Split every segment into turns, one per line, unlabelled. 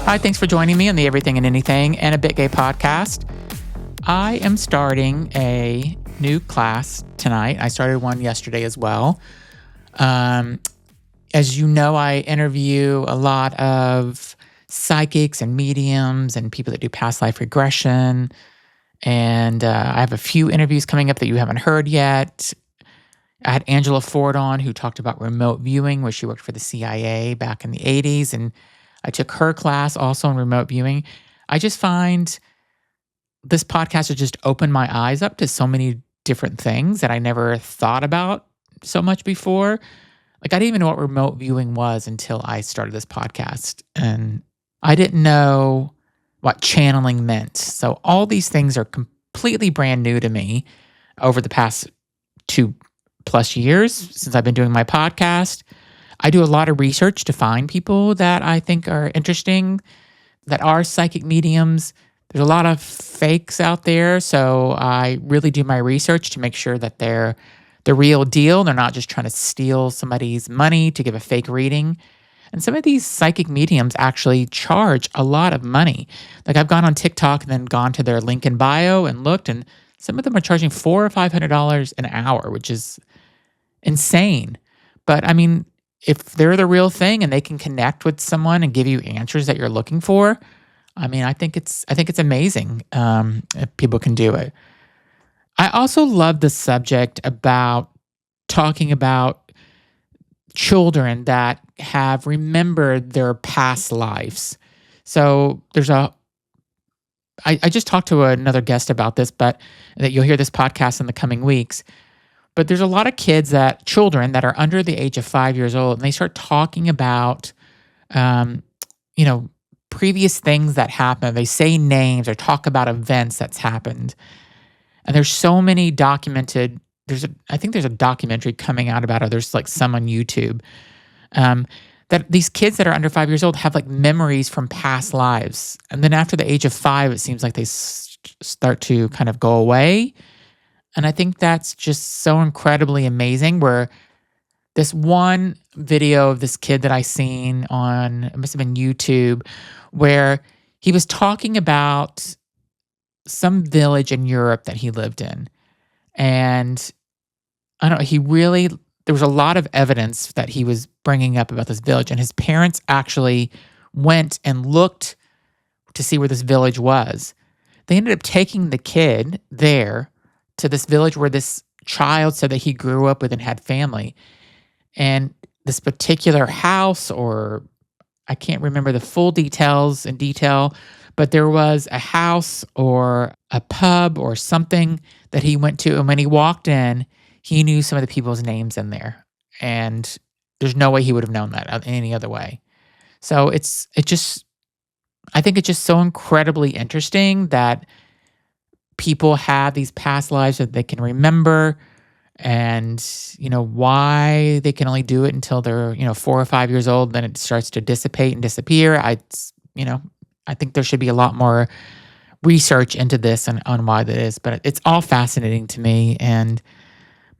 Hi, thanks for joining me on the Everything and Anything and a Bit Gay podcast. I am starting a new class tonight. I started one yesterday as well. As you know, I interview a lot of psychics and mediums and people that do past life regression. And I have a few interviews coming up that you haven't heard yet. I had Angela Ford on, who talked about remote viewing, where she worked for the CIA back in the 80s. And I took her class also on remote viewing. I just find this podcast has just opened my eyes up to so many different things that I never thought about so much before. Like, I didn't even know what remote viewing was until I started this podcast. And I didn't know what channeling meant. So all these things are completely brand new to me over the past 2+ years since I've been doing my podcast. I do a lot of research to find people that I think are interesting, that are psychic mediums. There's a lot of fakes out there, so I really do my research to make sure that they're the real deal. They're not just trying to steal somebody's money to give a fake reading. And some of these psychic mediums actually charge a lot of money. Like, I've gone on TikTok and then gone to their link in bio and looked, and some of them are charging $400 or $500 an hour, which is insane. But I mean, if they're the real thing and they can connect with someone and give you answers that you're looking for, I mean, I think it's amazing if people can do it. I also love the subject about talking about children that have remembered their past lives. So I just talked to another guest about this, but that you'll hear this podcast in the coming weeks. But there's a lot of children that are under the age of 5 years old, and they start talking about, previous things that happened. They say names or talk about events that's happened. And there's so many documented. I think there's a documentary coming out about it. There's like some on YouTube that these kids that are under 5 years old have like memories from past lives, and then after the age of 5, it seems like they start to kind of go away. And I think that's just so incredibly amazing, where this one video of this kid that I seen on, it must have been YouTube, where he was talking about some village in Europe that he lived in. And I don't know, there was a lot of evidence that he was bringing up about this village. And his parents actually went and looked to see where this village was. They ended up taking the kid there to this village where this child said that he grew up with and had family. And this particular house, or I can't remember the full details in detail, but there was a house or a pub or something that he went to. And when he walked in, he knew some of the people's names in there. And there's no way he would have known that any other way. So I think it's just so incredibly interesting that people have these past lives that they can remember, and why they can only do it until they're 4 or 5 years old. Then it starts to dissipate and disappear. I think there should be a lot more research into this and on why that is. But it's all fascinating to me. And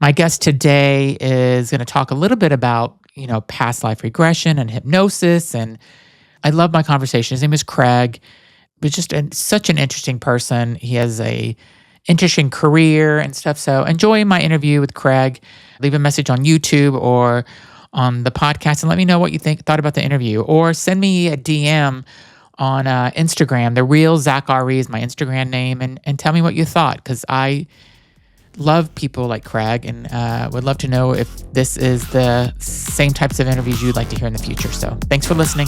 my guest today is going to talk a little bit about past life regression and hypnosis. And I love my conversation. His name is Craig. But just such an interesting person. He has a interesting career and stuff. So enjoy my interview with Craig. Leave a message on YouTube or on the podcast and let me know what you thought about the interview. Or send me a DM on Instagram. The Real Zach RE is my Instagram name. And tell me what you thought, because I love people like Craig and would love to know if this is the same types of interviews you'd like to hear in the future. So thanks for listening.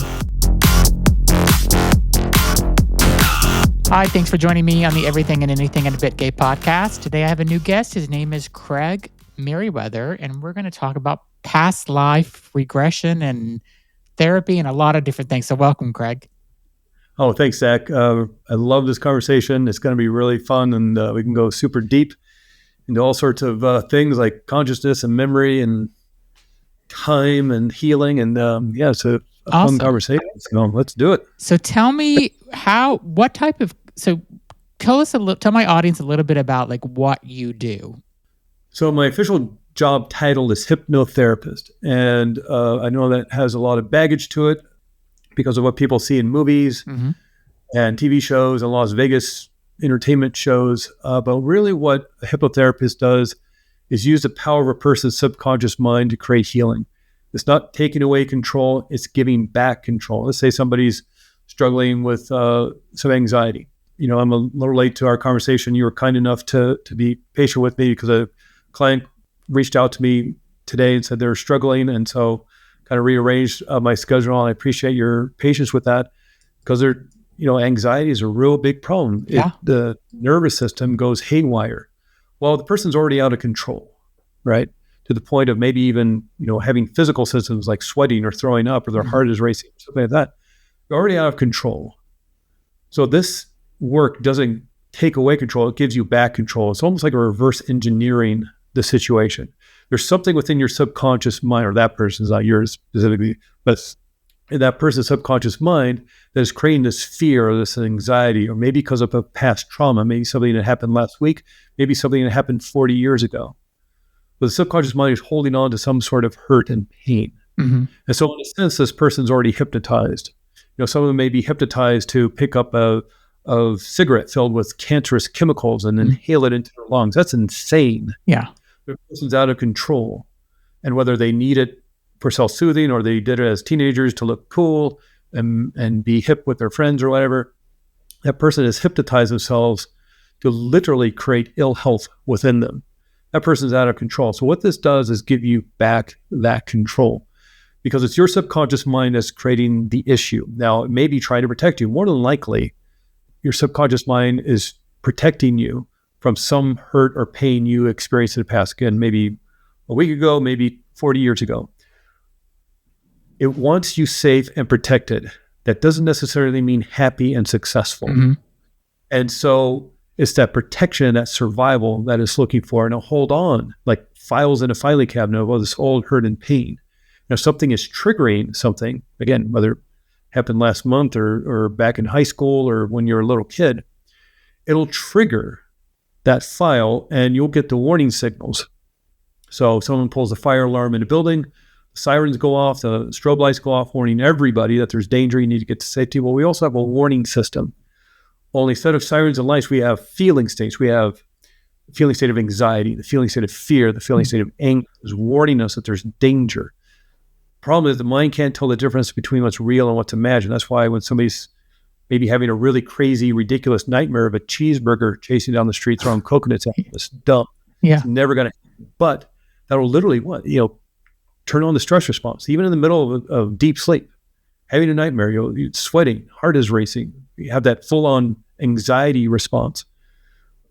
Hi, thanks for joining me on the Everything and Anything and a Bit Gay podcast. Today I have a new guest. His name is Craig Merriweather, and we're going to talk about past life regression and therapy and a lot of different things. So welcome, Craig.
Oh, thanks, Zach. I love this conversation. It's going to be really fun, and we can go super deep into all sorts of things like consciousness and memory and time and healing. And it's a fun conversation. So let's do it.
So tell me tell my audience a little bit about like what you do.
So my official job title is hypnotherapist. And I know that has a lot of baggage to it because of what people see in movies
Hmm.
and TV shows and Las Vegas entertainment shows. But really what a hypnotherapist does is use the power of a person's subconscious mind to create healing. It's not taking away control, it's giving back control. Let's say somebody's struggling with some anxiety. I'm a little late to our conversation. You were kind enough to be patient with me because a client reached out to me today and said they're struggling. And so kind of rearranged my schedule. And I appreciate your patience with that because anxiety is a real big problem.
Yeah.
The nervous system goes haywire. Well, the person's already out of control, right? To the point of maybe even, having physical symptoms like sweating or throwing up or their heart is racing, something like that. They're already out of control. So this work doesn't take away control. It gives you back control. It's almost like a reverse engineering the situation. There's something within your subconscious mind, or that person's, not yours specifically, but in that person's subconscious mind that is creating this fear or this anxiety, or maybe because of a past trauma, maybe something that happened last week, maybe something that happened 40 years ago. But the subconscious mind is holding on to some sort of hurt and pain.
Hmm.
And so in a sense, this person's already hypnotized. Some of them may be hypnotized to pick up a cigarette filled with cancerous chemicals and inhale it into their lungs. That's insane.
Yeah.
The person's out of control. And whether they need it for self-soothing or they did it as teenagers to look cool and be hip with their friends or whatever, that person has hypnotized themselves to literally create ill health within them. That person's out of control. So what this does is give you back that control because it's your subconscious mind that's creating the issue. Now, it may be trying to protect you. More than likely, your subconscious mind is protecting you from some hurt or pain you experienced in the past. Again, maybe a week ago, maybe 40 years ago. It wants you safe and protected. That doesn't necessarily mean happy and successful.
Hmm.
And so it's that protection, that survival that it's looking for. And it'll hold on like files in a filing cabinet of this old hurt and pain. Now, something is triggering something, again, whether it happened last month or back in high school or when you're a little kid, it'll trigger that file and you'll get the warning signals. So if someone pulls a fire alarm in a building, the sirens go off, the strobe lights go off, warning everybody that there's danger, you need to get to safety. Well, we also have a warning system. Only instead of sirens and lights, we have feeling states. We have the feeling state of anxiety, the feeling state of fear, the feeling state of anger is warning us that there's danger. Problem is the mind can't tell the difference between what's real and what's imagined. That's why when somebody's maybe having a really crazy, ridiculous nightmare of a cheeseburger chasing down the street, throwing coconuts at them, it's dumb.
Yeah.
It's never going to happen. But that'll literally turn on the stress response. Even in the middle of deep sleep, having a nightmare, you're sweating, heart is racing. You have that full-on anxiety response.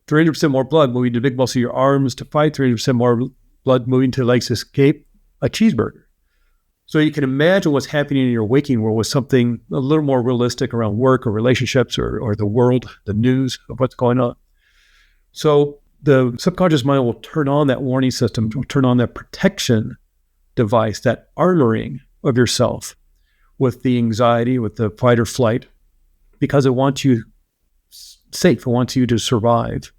300% more blood moving to the big muscle of your arms to fight, 300% more blood moving to the legs to escape a cheeseburger. So you can imagine what's happening in your waking world with something a little more realistic around work or relationships or the world, the news of what's going on. So the subconscious mind will turn on that warning system, will turn on that protection device, that armoring of yourself with the anxiety, with the fight or flight, because it wants you safe. It wants you to survive.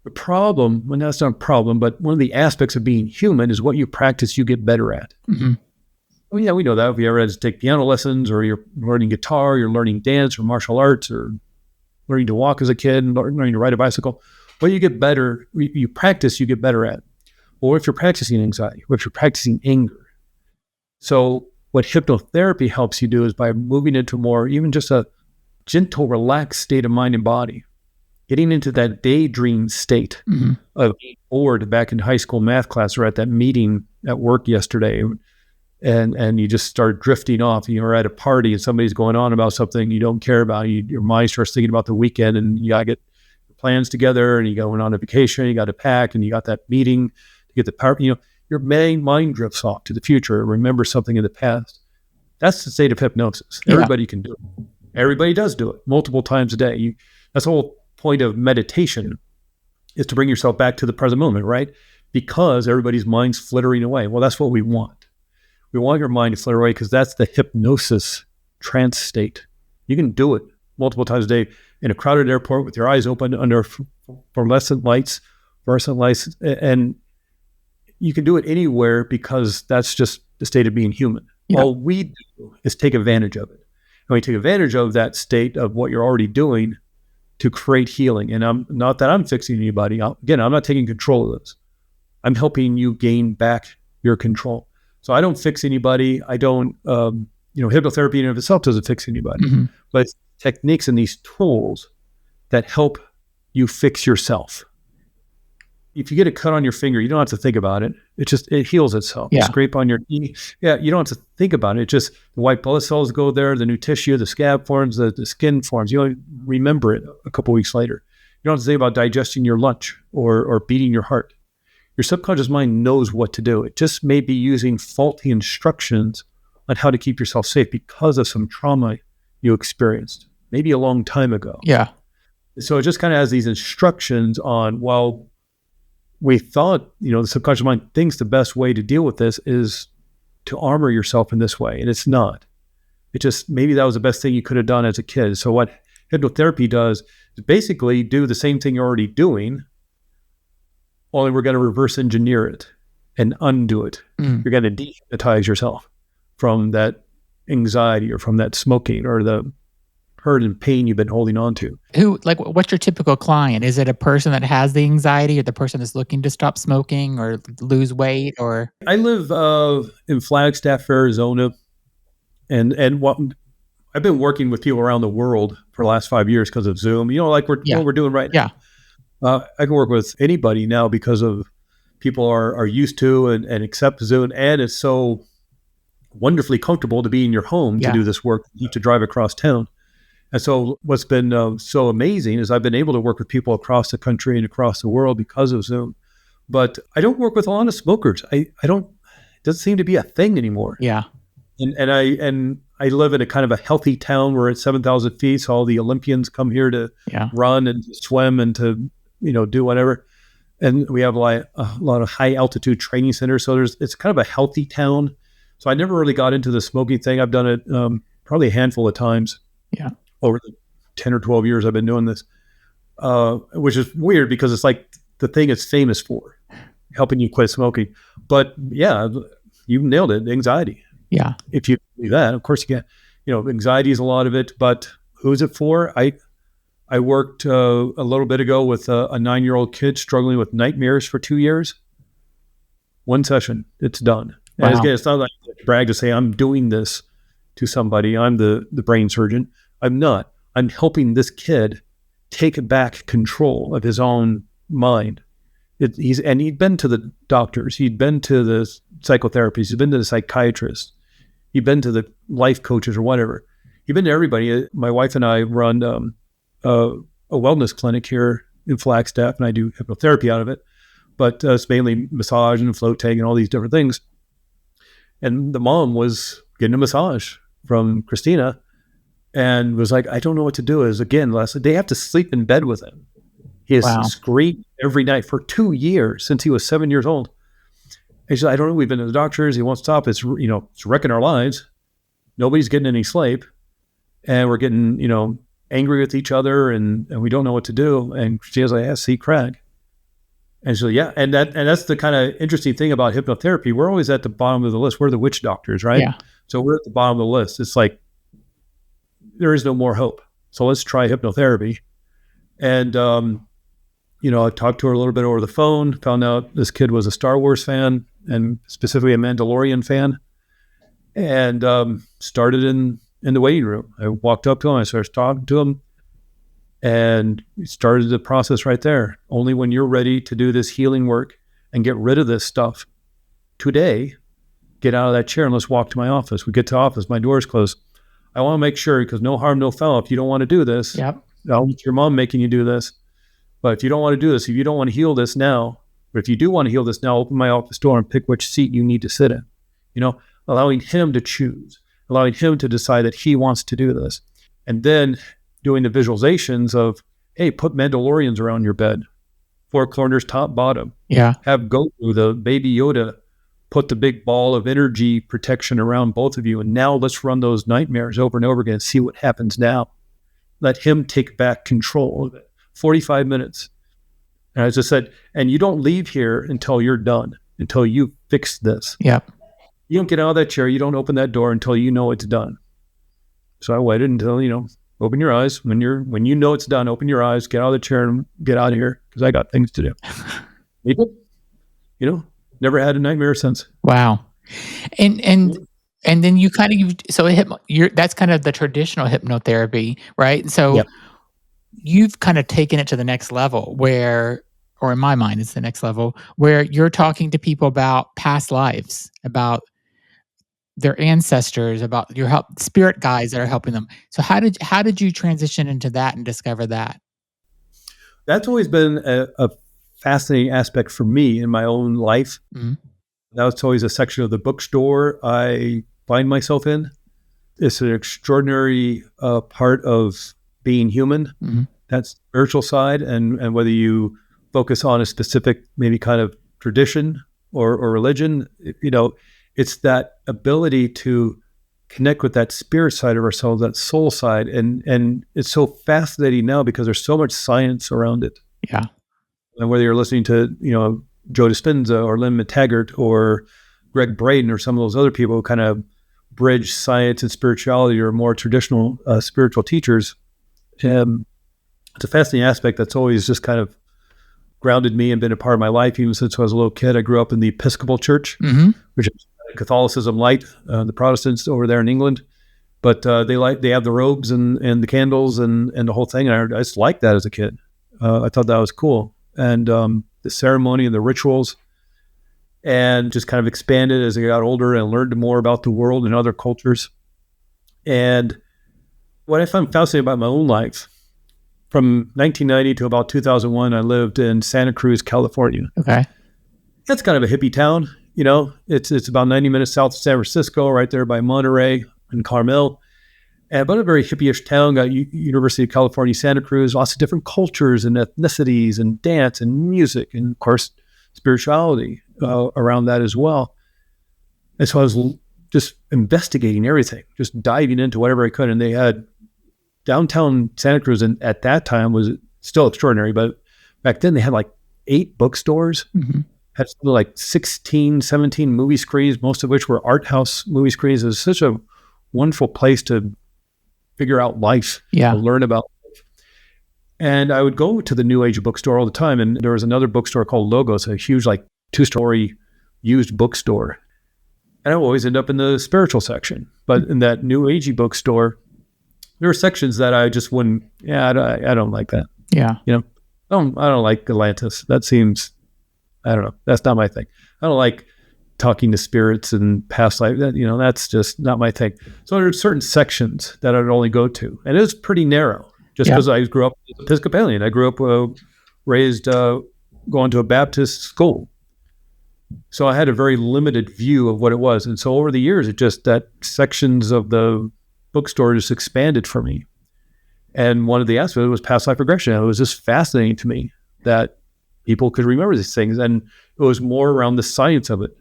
The problem, well, that's not a problem, but one of the aspects of being human is what you practice, you get better at.
Hmm.
Oh, yeah, we know that. If you ever had to take piano lessons or you're learning guitar, you're learning dance or martial arts or learning to walk as a kid and learning to ride a bicycle, well, you get better. You practice, you get better at. Or if you're practicing anxiety, or if you're practicing anger. So what hypnotherapy helps you do is by moving into more, even just a gentle, relaxed state of mind and body, getting into that daydream state of being bored back in high school math class or at that meeting at work yesterday. And you just start drifting off. You're at a party and somebody's going on about something you don't care about. Your mind starts thinking about the weekend and you got to get plans together and you're going on a vacation, you got to pack and you got that meeting to get the power. Your main mind drifts off to the future. Remember something in the past. That's the state of hypnosis.
Yeah.
Everybody can do it. Everybody does do it multiple times a day. That's the whole point of meditation is to bring yourself back to the present moment, right? Because everybody's mind's flittering away. Well, that's what we want. We want your mind to flitter away because that's the hypnosis trance state. You can do it multiple times a day in a crowded airport with your eyes open under fluorescent lights, and you can do it anywhere because that's just the state of being human.
Yeah.
All we do is take advantage of it. And we take advantage of that state of what you're already doing to create healing. And I'm not that I'm fixing anybody. Again, I'm not taking control of this. I'm helping you gain back your control. So I don't fix anybody. I don't, hypnotherapy in and of itself doesn't fix anybody.
Mm-hmm.
But it's techniques and these tools that help you fix yourself. If you get a cut on your finger, you don't have to think about it. It heals itself.
Yeah.
You scrape on your knee. Yeah, you don't have to think about it. It just, the white blood cells go there, the new tissue, the scab forms, the skin forms. You don't remember it a couple weeks later. You don't have to think about digesting your lunch or beating your heart. Your subconscious mind knows what to do. It just may be using faulty instructions on how to keep yourself safe because of some trauma you experienced, maybe a long time ago.
Yeah.
So it just kind of has these instructions on, well, we thought, the subconscious mind thinks the best way to deal with this is to armor yourself in this way. And it's not. It just, maybe that was the best thing you could have done as a kid. So what hypnotherapy does is basically do the same thing you're already doing, only we're going to reverse engineer it and undo it. You're going to dehypnotize yourself from that anxiety or from that smoking or the hurt and pain you've been holding on to.
What's your typical client? Is it a person that has the anxiety or the person that's looking to stop smoking or lose weight or?
I live in Flagstaff, Arizona, and what I've been working with people around the world for the last 5 years because of Zoom, what we're doing right now. I can work with anybody now because of people are used to and accept Zoom, and it's so wonderfully comfortable to be in your home to do this work, to drive across town. And so what's been so amazing is I've been able to work with people across the country and across the world because of Zoom. But I don't work with a lot of smokers. It doesn't seem to be a thing anymore.
Yeah.
And I live in a kind of a healthy town where it's 7,000 feet. So all the Olympians come here to run and swim and to, do whatever. And we have a lot of high altitude training centers. So it's kind of a healthy town. So I never really got into the smoking thing. I've done it probably a handful of times.
Yeah.
Over the 10 or 12 years I've been doing this, which is weird because it's like the thing it's famous for, helping you quit smoking. But yeah, you nailed it, anxiety. Yeah. If you believe that, of course you can. Anxiety is a lot of it, but who is it for? I worked a little bit ago with a 9-year-old kid struggling with nightmares for 2 years. One session, it's done. Wow. And again, it's not like I brag to say I'm doing this to somebody. I'm the brain surgeon. I'm not. I'm helping this kid take back control of his own mind. He'd been to the doctors. He'd been to the psychotherapists. He'd been to the psychiatrists. He'd been to the life coaches or whatever. He'd been to everybody. My wife and I run a wellness clinic here in Flagstaff, and I do hypnotherapy out of it. But it's mainly massage and float tank and all these different things. And the mom was getting a massage from Christina, and was like, I don't know what to do. They have to sleep in bed with him. He has screamed every night for 2 years since he was 7 years old. And she said, I don't know. We've been to the doctors. He won't stop. It's wrecking our lives. Nobody's getting any sleep. And we're getting, angry with each other and we don't know what to do. And she was like, see Craig. And so, yeah. And that's the kind of interesting thing about hypnotherapy. We're always at the bottom of the list. We're the witch doctors, right? Yeah. So we're at the bottom of the list. It's like, there is no more hope. So let's try hypnotherapy. And, I talked to her a little bit over the phone, found out this kid was a Star Wars fan and specifically a Mandalorian fan, and started in the waiting room. I walked up to him, I started talking to him, and we started the process right there. Only when you're ready to do this healing work and get rid of this stuff today, get out of that chair and let's walk to my office. We get to the office, my door's closed. I want to make sure, because no harm, no foul. If you don't want to do this, it's your mom making you do this. But if you don't want to do this, if you don't want to heal this now, but if you do want to heal this now, open my office door and pick which seat you need to sit in. Allowing him to choose, allowing him to decide that he wants to do this. And then doing the visualizations of, hey, put Mandalorians around your bed, 4 corners, top, bottom. Yeah. Have Goku, the baby Yoda, put the big ball of energy protection around both of you. And now let's run those nightmares over and over again and see what happens now. Let him take back control of it. 45 minutes. And as I said, and you don't leave here until you're done. until you fix this.
Yep.
You don't get out of that chair. You don't open that door until you know it's done. So I waited until, open your eyes. When you know it's done, open your eyes, get out of the chair and get out of here because I got things to do. Never had a nightmare since.
Wow. And then you kind of that's kind of the traditional hypnotherapy, right? So
Yep.
you've kind of taken it to the next level where, or in my mind, it's the next level where you're talking to people about past lives, about their ancestors, about your spirit guides that are helping them. So how did you transition into that and discover that?
That's always been a fascinating aspect for me in my own life.
Mhm.
That's always a section of the bookstore I find myself in. It's an extraordinary part of being human,
Mhm.
that spiritual side, and whether you focus on a specific maybe kind of tradition or religion, it's that ability to connect with that spirit side of ourselves, that soul side, and it's so fascinating now because there's so much science around it.
Yeah.
And whether you're listening to Joe Dispenza or Lynn McTaggart or Greg Braden or some of those other people who kind of bridge science and spirituality or more traditional spiritual teachers, it's a fascinating aspect that's always just kind of grounded me and been a part of my life even since I was a little kid. I grew up in the Episcopal Church, which is Catholicism light, the Protestants over there in England. But they have the robes and the candles and the whole thing. And I just liked that as a kid. I thought that was cool. And the ceremony and the rituals, and just kind of expanded as I got older and learned more about the world and other cultures. And what I found fascinating about my own life, from 1990 to about 2001, I lived in Santa Cruz, California.
Okay.
That's kind of a hippie town. It's about 90 minutes south of San Francisco, right there by Monterey and Carmel. But a very hippie-ish town, got University of California, Santa Cruz, lots of different cultures and ethnicities and dance and music and, of course, spirituality around that as well. And so I was just investigating everything, just diving into whatever I could. And they had downtown Santa Cruz, and at that time was still extraordinary, but back then they had like 8 bookstores, had something like 16, 17 movie screens, most of which were art house movie screens. It was such a wonderful place to figure out life, to learn about life. And I would go to the New Age bookstore all the time. And there was another bookstore called Logos, a huge, like 2-story used bookstore. And I would always end up in the spiritual section. But in that New Agey bookstore, there were sections that I just wouldn't, I don't like that.
Yeah.
I don't like Atlantis. That seems, I don't know. That's not my thing. I don't like talking to spirits and past life. That's just not my thing. So there are certain sections that I'd only go to. And it was pretty narrow just because I grew up Episcopalian. I grew up raised going to a Baptist school. So I had a very limited view of what it was. And so over the years, it just that sections of the bookstore just expanded for me. And one of the aspects was past life regression. It was just fascinating to me that people could remember these things. And it was more around the science of it.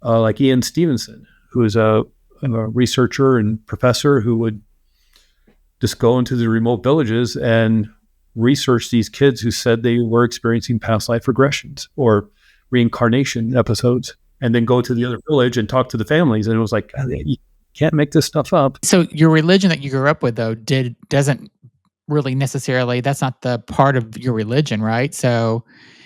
Like Ian Stevenson, who is a researcher and professor who would just go into the remote villages and research these kids who said they were experiencing past life regressions or reincarnation episodes, and then go to the other village and talk to the families. And it was like, you can't make this stuff up.
So your religion that you grew up with, though, doesn't really necessarily, that's not the part of your religion, right? So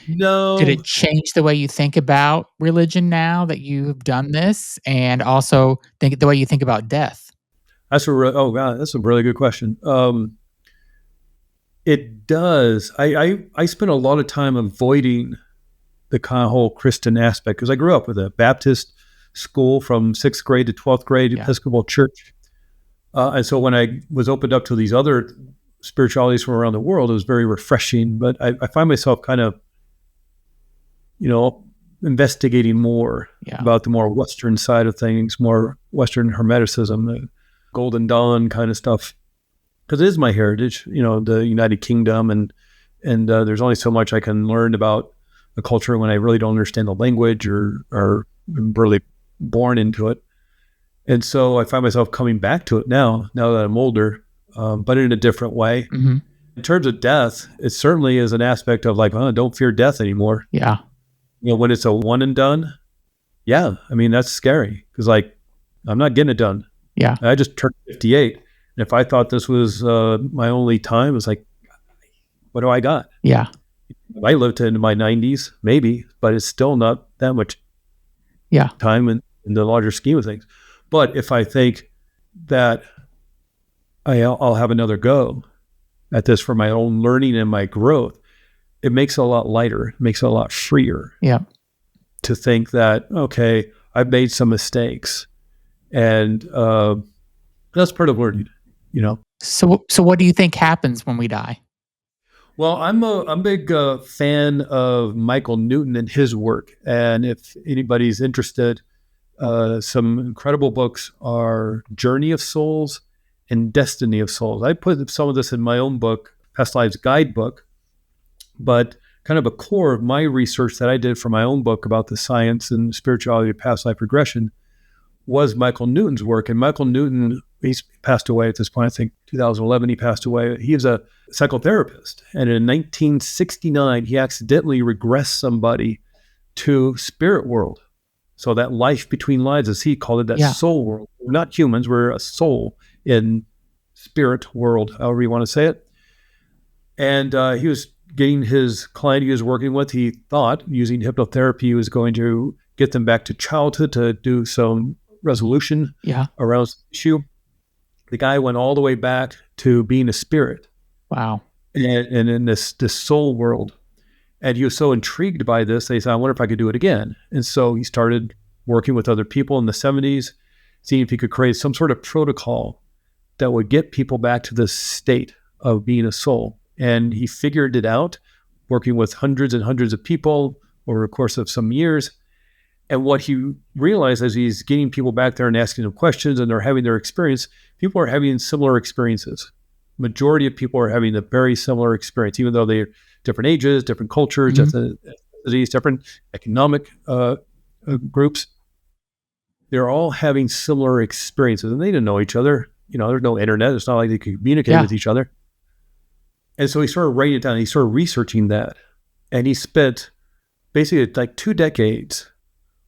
No.
did it change the way you think about religion now that you've done this, and also the way you think about death?
That's that's a really good question. It does. I spent a lot of time avoiding the kind of whole Christian aspect because I grew up with a Baptist school from 6th grade to 12th grade, Episcopal Church. And so when I was opened up to these other spiritualities from around the world, it was very refreshing. But I find myself kind of, investigating more about the more Western side of things, more Western Hermeticism, the Golden Dawn kind of stuff. Because it is my heritage, the United Kingdom, and there's only so much I can learn about a culture when I really don't understand the language or am really born into it. And so I find myself coming back to it now that I'm older, but in a different way.
Mm-hmm.
In terms of death, it certainly is an aspect of like, don't fear death anymore.
Yeah.
When it's a one and done, yeah, I mean, that's scary because, like, I'm not getting it done.
Yeah.
I just turned 58. And if I thought this was my only time, it's like, what do I got?
Yeah.
I lived into my 90s, maybe, but it's still not that much
Yeah.
time in the larger scheme of things. But if I think that I'll have another go at this for my own learning and my growth, it makes it a lot lighter. It makes it a lot freer
Yeah.
to think that, okay, I've made some mistakes. And that's part of learning, you know?
So what do you think happens when we die?
Well, I'm a big fan of Michael Newton and his work. And if anybody's interested, some incredible books are Journey of Souls and Destiny of Souls. I put some of this in my own book, Past Lives Guidebook, but kind of a core of my research that I did for my own book about the science and spirituality of past life regression was Michael Newton's work. And Michael Newton, he's passed away at this point. I think 2011 he passed away. He was a psychotherapist. And in 1969, he accidentally regressed somebody to spirit world. So that life between lives, as he called it, that
Yeah.
soul world. We're not humans, we're a soul in spirit world, however you want to say it. And he was getting his client he was working with, he thought, using hypnotherapy, he was going to get them back to childhood to do some resolution
Yeah.
around the issue. The guy went all the way back to being a spirit
Wow.
and in this soul world. And he was so intrigued by this, they said, I wonder if I could do it again. And so he started working with other people in the 70s, seeing if he could create some sort of protocol that would get people back to this state of being a soul. And he figured it out, working with hundreds and hundreds of people over the course of some years. And what he realized as he's getting people back there and asking them questions and they're having their experience, people are having similar experiences. Majority of people are having a very similar experience, even though they're different ages, different cultures, ethnicities, different economic groups. They're all having similar experiences, and they didn't know each other. You know, there's no internet. It's not like they could communicate with each other. And so he started writing it down. He started researching that, and he spent basically like 2 decades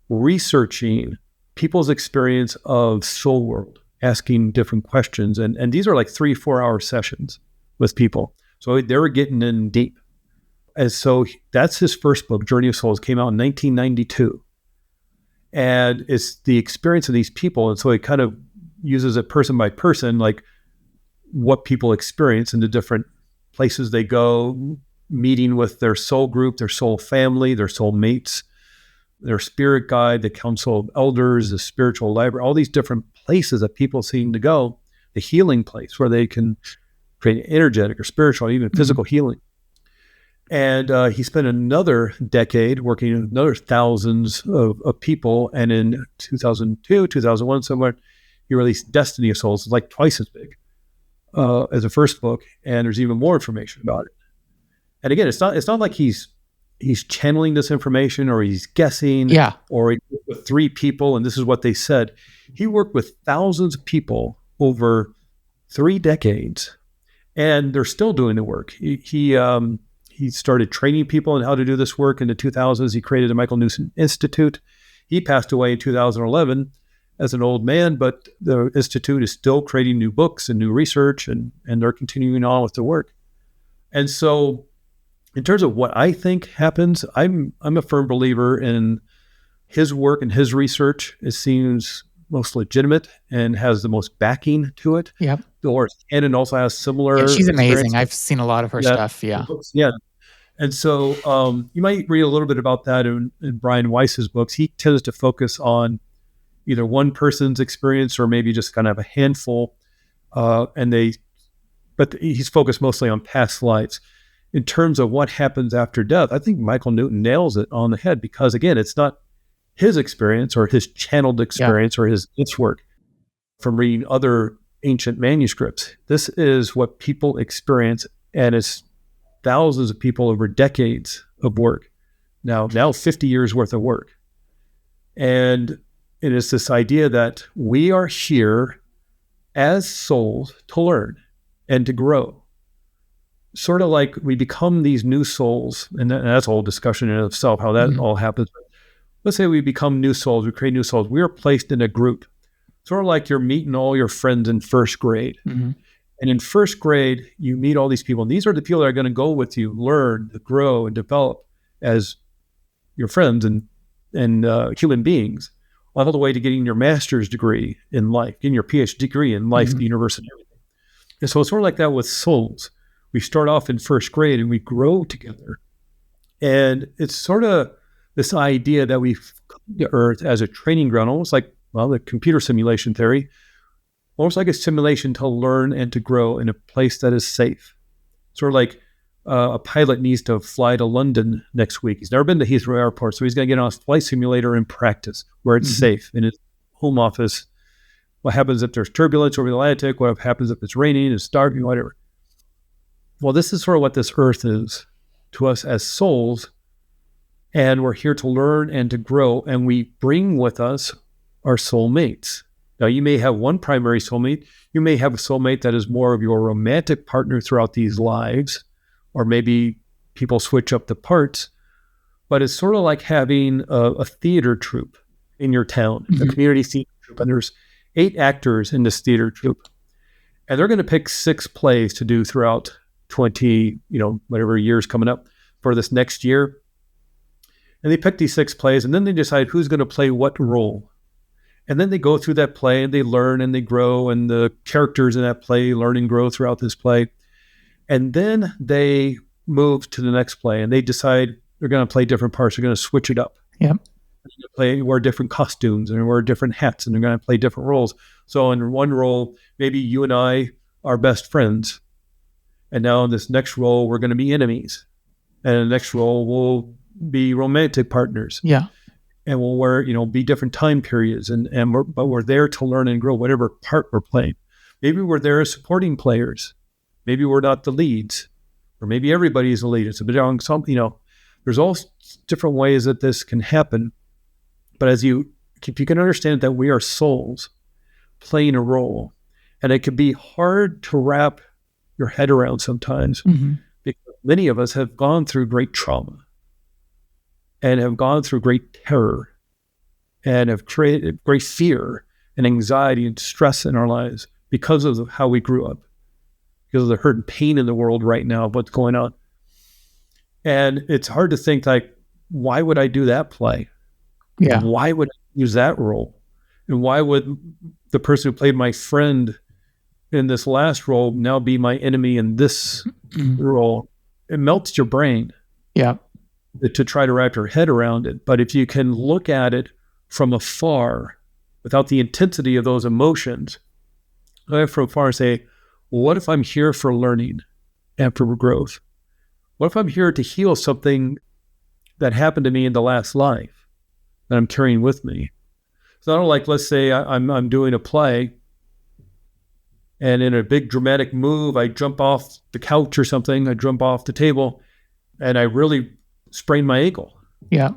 researching people's experience of soul world, asking different questions. And these are like 3-4 hour sessions with people. So they were getting in deep. And so that's his first book, Journey of Souls, came out in 1992. And it's the experience of these people. And so it kind of uses it person by person, like what people experience in the different places they go, meeting with their soul group, their soul family, their soul mates, their spirit guide, the council of elders, the spiritual library, all these different places that people seem to go, the healing place where they can create energetic or spiritual, even physical healing. And he spent another decade working with another thousands of people. And in 2002, 2001, somewhere, he released Destiny of Souls. It's like twice as big as the first book. And there's even more information about it. And again, it's not like he's channeling this information or he's guessing or he worked with 3 people and this is what they said. He worked with thousands of people over 3 decades and they're still doing the work. He started training people in how to do this work in the 2000s. He created the Michael Newton Institute. He passed away in 2011 as an old man, but the Institute is still creating new books and new research and they're continuing on with the work. And so in terms of what I think happens, I'm a firm believer in his work and his research. It seems most legitimate and has the most backing to it.
Yep.
Dolores Cannon also has similar.
She's amazing. I've seen a lot of her stuff. Yeah.
Yeah. And so you might read a little bit about that in Brian Weiss's books. He tends to focus on either one person's experience or maybe just kind of a handful. But he's focused mostly on past lives. In terms of what happens after death, I think Michael Newton nails it on the head because, again, it's not his experience or his channeled experience or his work from reading other ancient manuscripts. This is what people experience, and it's thousands of people over decades of work. Now 50 years worth of work. And it is this idea that we are here as souls to learn and to grow. Sort of like we become these new souls, and that's a whole discussion in itself, how that all happens. let's say we become new souls, we create new souls. We are placed in a group, sort of like you're meeting all your friends in first grade.
Mm-hmm.
And in first grade, you meet all these people. And these are the people that are going to go with you, learn, grow, and develop as your friends and human beings, all the way to getting your master's degree in life, getting your PhD degree in life, the university, and everything. And so it's sort of like that with souls. We start off in first grade and we grow together. And it's sort of this idea that we come to Earth as a training ground, almost like, well, the computer simulation theory, almost like a simulation to learn and to grow in a place that is safe. Sort of like a pilot needs to fly to London next week. He's never been to Heathrow Airport, so he's going to get on a flight simulator and practice where it's safe in his home office. What happens if there's turbulence over the Atlantic? What happens if it's raining, it's dark, whatever? Well, this is sort of what this Earth is to us as souls, and we're here to learn and to grow, and we bring with us our soulmates. Now, you may have one primary soulmate. You may have a soulmate that is more of your romantic partner throughout these lives, or maybe people switch up the parts. But it's sort of like having a theater troupe in your town, a community theater troupe. And there's 8 actors in this theater troupe. And they're going to pick 6 plays to do throughout 20, whatever years coming up for this next year. And they pick these 6 plays, and then they decide who's going to play what role. And then they go through that play and they learn and they grow, and the characters in that play learn and grow throughout this play. And then they move to the next play and they decide they're going to play different parts. They're going to switch it up.
Yep.
Wear different costumes and wear different hats, and they're going to play different roles. So in one role, maybe you and I are best friends. And now in this next role, we're going to be enemies. And in the next role, we'll be romantic partners.
Yeah.
And we'll wear, be different time periods, but we're there to learn and grow whatever part we're playing. Maybe we're there as supporting players. Maybe we're not the leads, or maybe everybody is the lead. It's a bit on some, there's all different ways that this can happen. But if you can understand that we are souls playing a role, and it can be hard to wrap your head around sometimes, because many of us have gone through great trauma and have gone through great terror and have created great fear and anxiety and stress in our lives because of how we grew up, because of the hurt and pain in the world right now of what's going on. And it's hard to think, like, why would I do that play?
Yeah.
And why would I use that role? And why would the person who played my friend in this last role now be my enemy in this role? It melts your brain.
Yeah.
To try to wrap your head around it. But if you can look at it from afar without the intensity of those emotions, from afar say, well, what if I'm here for learning and for growth? What if I'm here to heal something that happened to me in the last life that I'm carrying with me? It's not like, let's say I'm doing a play, and in a big dramatic move, I jump off the couch or something, I jump off the table, and I really sprained my ankle.
Yeah.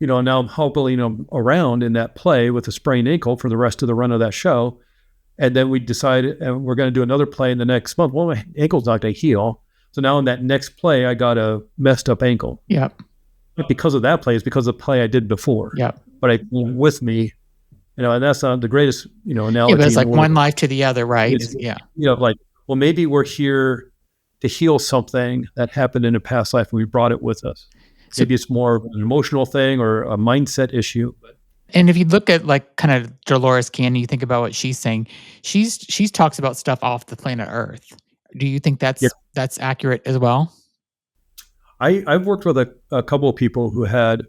Now I'm hobbling around in that play with a sprained ankle for the rest of the run of that show. And then we decide we're going to do another play in the next month. Well, my ankle's not going to heal. So now in that next play, I got a messed up ankle.
Yeah.
Not because of that play, it's because of the play I did before.
Yeah.
But I with me, and that's not the greatest, analogy.
Yeah, but it's like one life to the other, right?
Like, well, maybe we're here to heal something that happened in a past life and we brought it with us. Maybe it's more of an emotional thing or a mindset issue.
And if you look at like kind of Dolores Cannon, you think about what she's saying. She's talks about stuff off the planet Earth. Do you think that's accurate as well?
I've worked with a couple of people who had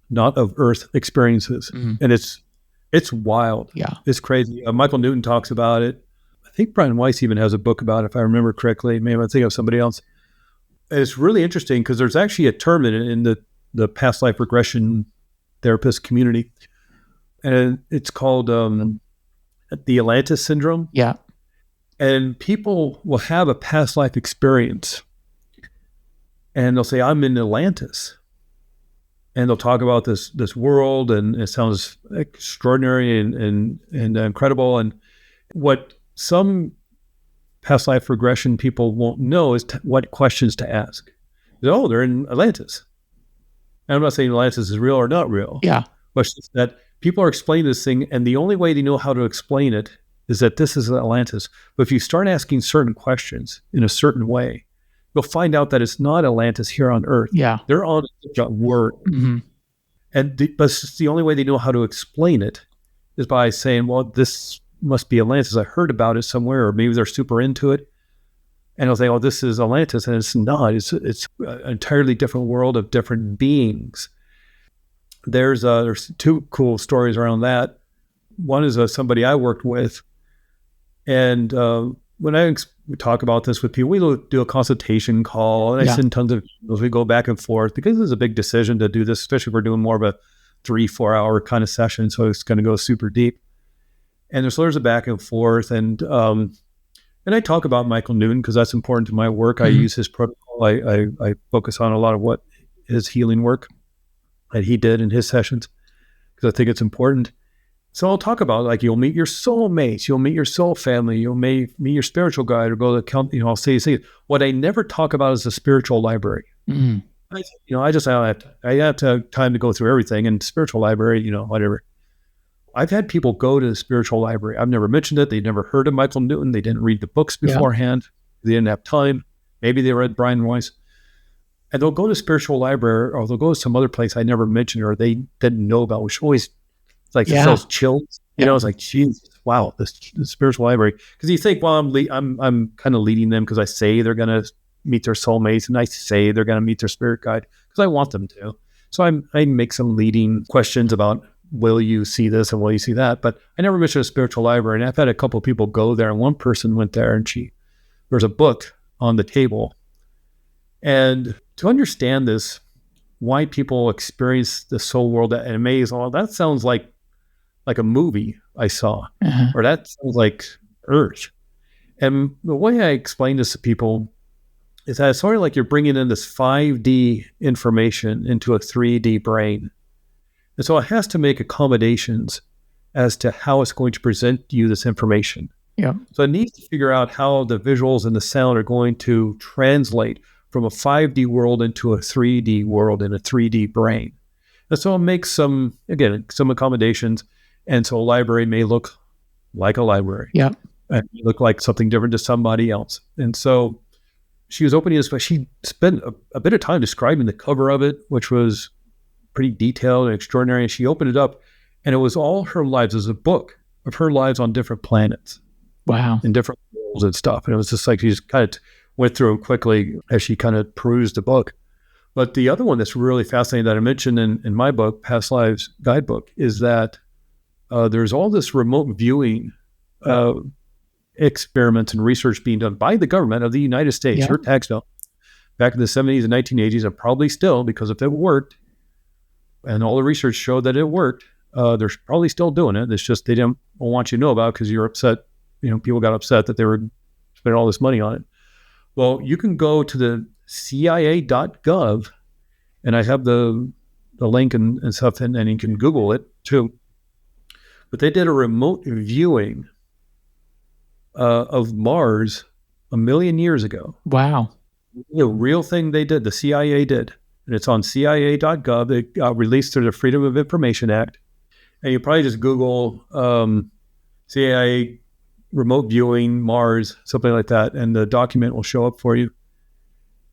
not of Earth experiences, and it's wild.
Yeah,
it's crazy. Michael Newton talks about it. I think Brian Weiss even has a book about it, if I remember correctly. Maybe I'm thinking of somebody else. And it's really interesting because there's actually a term in the past life regression therapist community, and it's called the Atlantis syndrome.
Yeah.
And people will have a past life experience, and they'll say, I'm in Atlantis. And they'll talk about this world, and it sounds extraordinary and incredible. And what some past life regression people won't know is what questions to ask. Oh, they're in Atlantis. And I'm not saying Atlantis is real or not real,
Yeah.
but it's just that people are explaining this thing, and the only way they know how to explain it is that this is Atlantis. But if you start asking certain questions in a certain way, you'll find out that it's not Atlantis here on Earth.
Yeah.
They're on a different world.
Hmm.
But it's the only way they know how to explain it is by saying, well, this must be Atlantis. I heard about it somewhere, or maybe they're super into it. And they'll say, oh, this is Atlantis. And it's not. It's an entirely different world of different beings. There's two cool stories around that. One is somebody I worked with. And when I talk about this with people, we do a consultation call, and I send tons of emails. We go back and forth because it's a big decision to do this, especially if we're doing more of a 3-4 hour kind of session. So it's going to go super deep. And there's a back and forth. And I talk about Michael Newton because that's important to my work. I use his protocol. I focus on a lot of what his healing work that he did in his sessions because I think it's important. So I'll talk about, like, you'll meet your soulmates, you'll meet your soul family, you'll meet your spiritual guide, or go to count. I'll say what I never talk about is the spiritual library.
Mm-hmm.
I have to have time to go through everything, and spiritual library, whatever. I've had people go to the spiritual library. I've never mentioned it. They'd never heard of Michael Newton. They didn't read the books beforehand. They didn't have time. Maybe they read Brian Weiss. And they'll go to spiritual library, or they'll go to some other place I never mentioned or they didn't know about, which always like those chills. It's like, Jesus, wow, this spiritual library. Because you think, well, I'm kind of leading them because I say they're going to meet their soulmates, and I say they're going to meet their spirit guide because I want them to. So I make some leading questions about, will you see this and will you see that? But I never mentioned a spiritual library. And I've had a couple of people go there, and one person went there, and there's a book on the table. And to understand this, why people experience the soul world and amaze, oh, that sounds like a movie I saw, or that sounds like Earth. And the way I explain this to people is that it's sort of like you're bringing in this 5D information into a 3D brain. And so it has to make accommodations as to how it's going to present you this information.
Yeah.
So it needs to figure out how the visuals and the sound are going to translate from a 5D world into a 3D world in a 3D brain. And so it makes some accommodations. And so a library may look like a library.
Yeah.
And look like something different to somebody else. And so she was opening this, but she spent a bit of time describing the cover of it, which was pretty detailed and extraordinary. And she opened it up, and it was all her lives. It was a book of her lives on different planets.
Wow.
In different worlds and stuff. And it was just like, she just kind of went through them quickly as she kind of perused the book. But the other one that's really fascinating that I mentioned in my book, Past Lives Guidebook, is that there's all this remote viewing experiments and research being done by the government of the United States, her tax bill, back in the 70s and 1980s, and probably still, because if it worked, and all the research showed that it worked, they're probably still doing it. It's just they didn't want you to know about it because you're upset. People got upset that they were spending all this money on it. Well, you can go to the CIA.gov, and I have the link and stuff, and you can Google it too. But they did a remote viewing of Mars 1 million years ago.
Wow.
The real thing they did, the CIA did. And it's on CIA.gov. It got released through the Freedom of Information Act. And you probably just Google CIA remote viewing Mars, something like that, and the document will show up for you.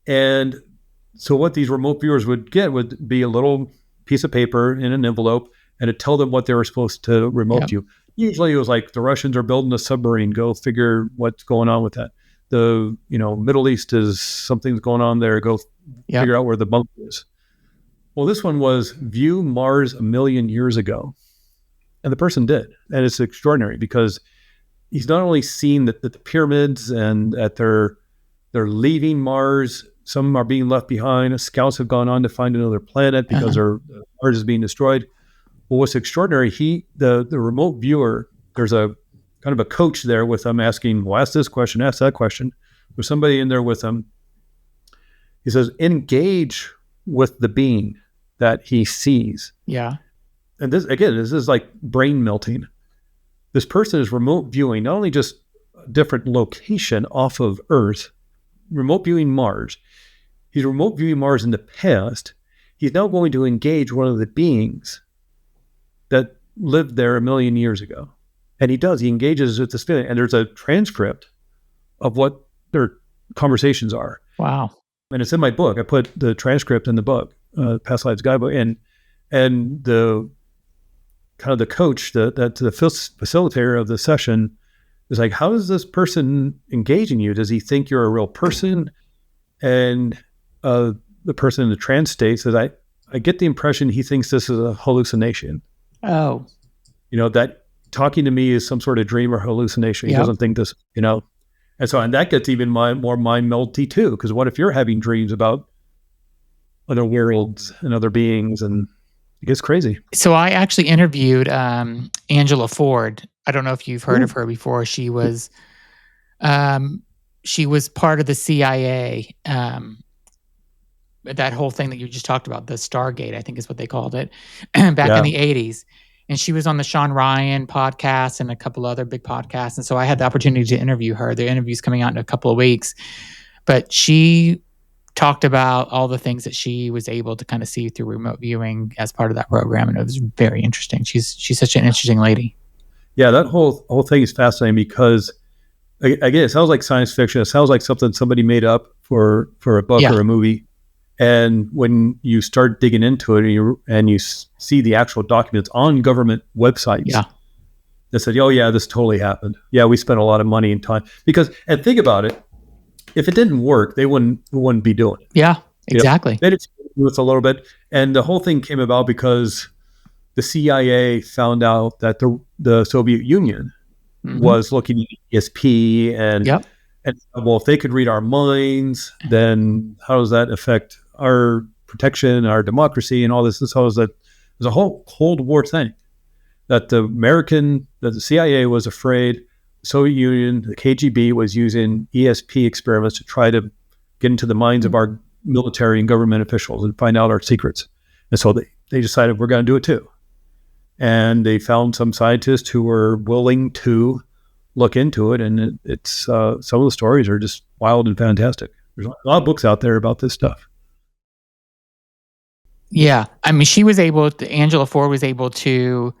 And so what these remote viewers would get would be a little piece of paper in an envelope, and it'd tell them what they were supposed to remote view. Usually it was like, the Russians are building a submarine, go figure what's going on with that. The Middle East is something's going on there, go figure out where the bunker is. Well, this one was view Mars 1 million years ago. And the person did. And it's extraordinary because he's not only seen that the pyramids and that they're leaving Mars, some are being left behind. Scouts have gone on to find another planet because Mars is being destroyed. Well, what's extraordinary, the remote viewer, there's a kind of a coach there with them asking, well, ask this question, ask that question. There's somebody in there with him. He says, engage with the being that he sees.
Yeah.
And this is like brain melting. This person is remote viewing, not only just a different location off of Earth, remote viewing Mars. He's remote viewing Mars in the past. he's now going to engage one of the beings that lived there a million years ago. And he does. He engages with this feeling. And there's a transcript of what their conversations are.
Wow.
And it's in my book. I put the transcript in the book, Past Lives Guidebook. And the kind of the coach, the facilitator of the session is like, how is this person engaging you? Does he think you're a real person? And the person in the trance state says, I get the impression he thinks this is a hallucination.
Oh.
That talking to me is some sort of dream or hallucination. He
Yep.
doesn't think this, and that gets even more mind melty too. Because what if you're having dreams about other worlds and other beings, and it gets crazy.
So I actually interviewed Angela Ford. I don't know if you've heard of her before. She was part of the CIA. That whole thing that you just talked about, the Stargate, I think is what they called it, back in the 80s. And she was on the Sean Ryan podcast and a couple other big podcasts. And so I had the opportunity to interview her. The interview's coming out in a couple of weeks. But she talked about all the things that she was able to kind of see through remote viewing as part of that program. And it was very interesting. She's such an interesting lady.
Yeah, that whole thing is fascinating because, again, it sounds like science fiction. It sounds like something somebody made up for a book or a movie. And when you start digging into it and you see the actual documents on government websites that said, oh, yeah, this totally happened. Yeah, we spent a lot of money and time. And think about it, if it didn't work, they wouldn't be doing it.
Yeah, exactly.
They did with a little bit. And the whole thing came about because the CIA found out that the Soviet Union was looking at ESP and well, if they could read our minds, then how does that affect our protection, our democracy, and all this? So there's a whole Cold War thing that the CIA was afraid the Soviet Union, the KGB was using ESP experiments to try to get into the minds of our military and government officials and find out our secrets. And so they decided we're going to do it too. And they found some scientists who were willing to look into it. And it's some of the stories are just wild and fantastic. There's a lot of books out there about this stuff.
Yeah. I mean, Angela Ford was able to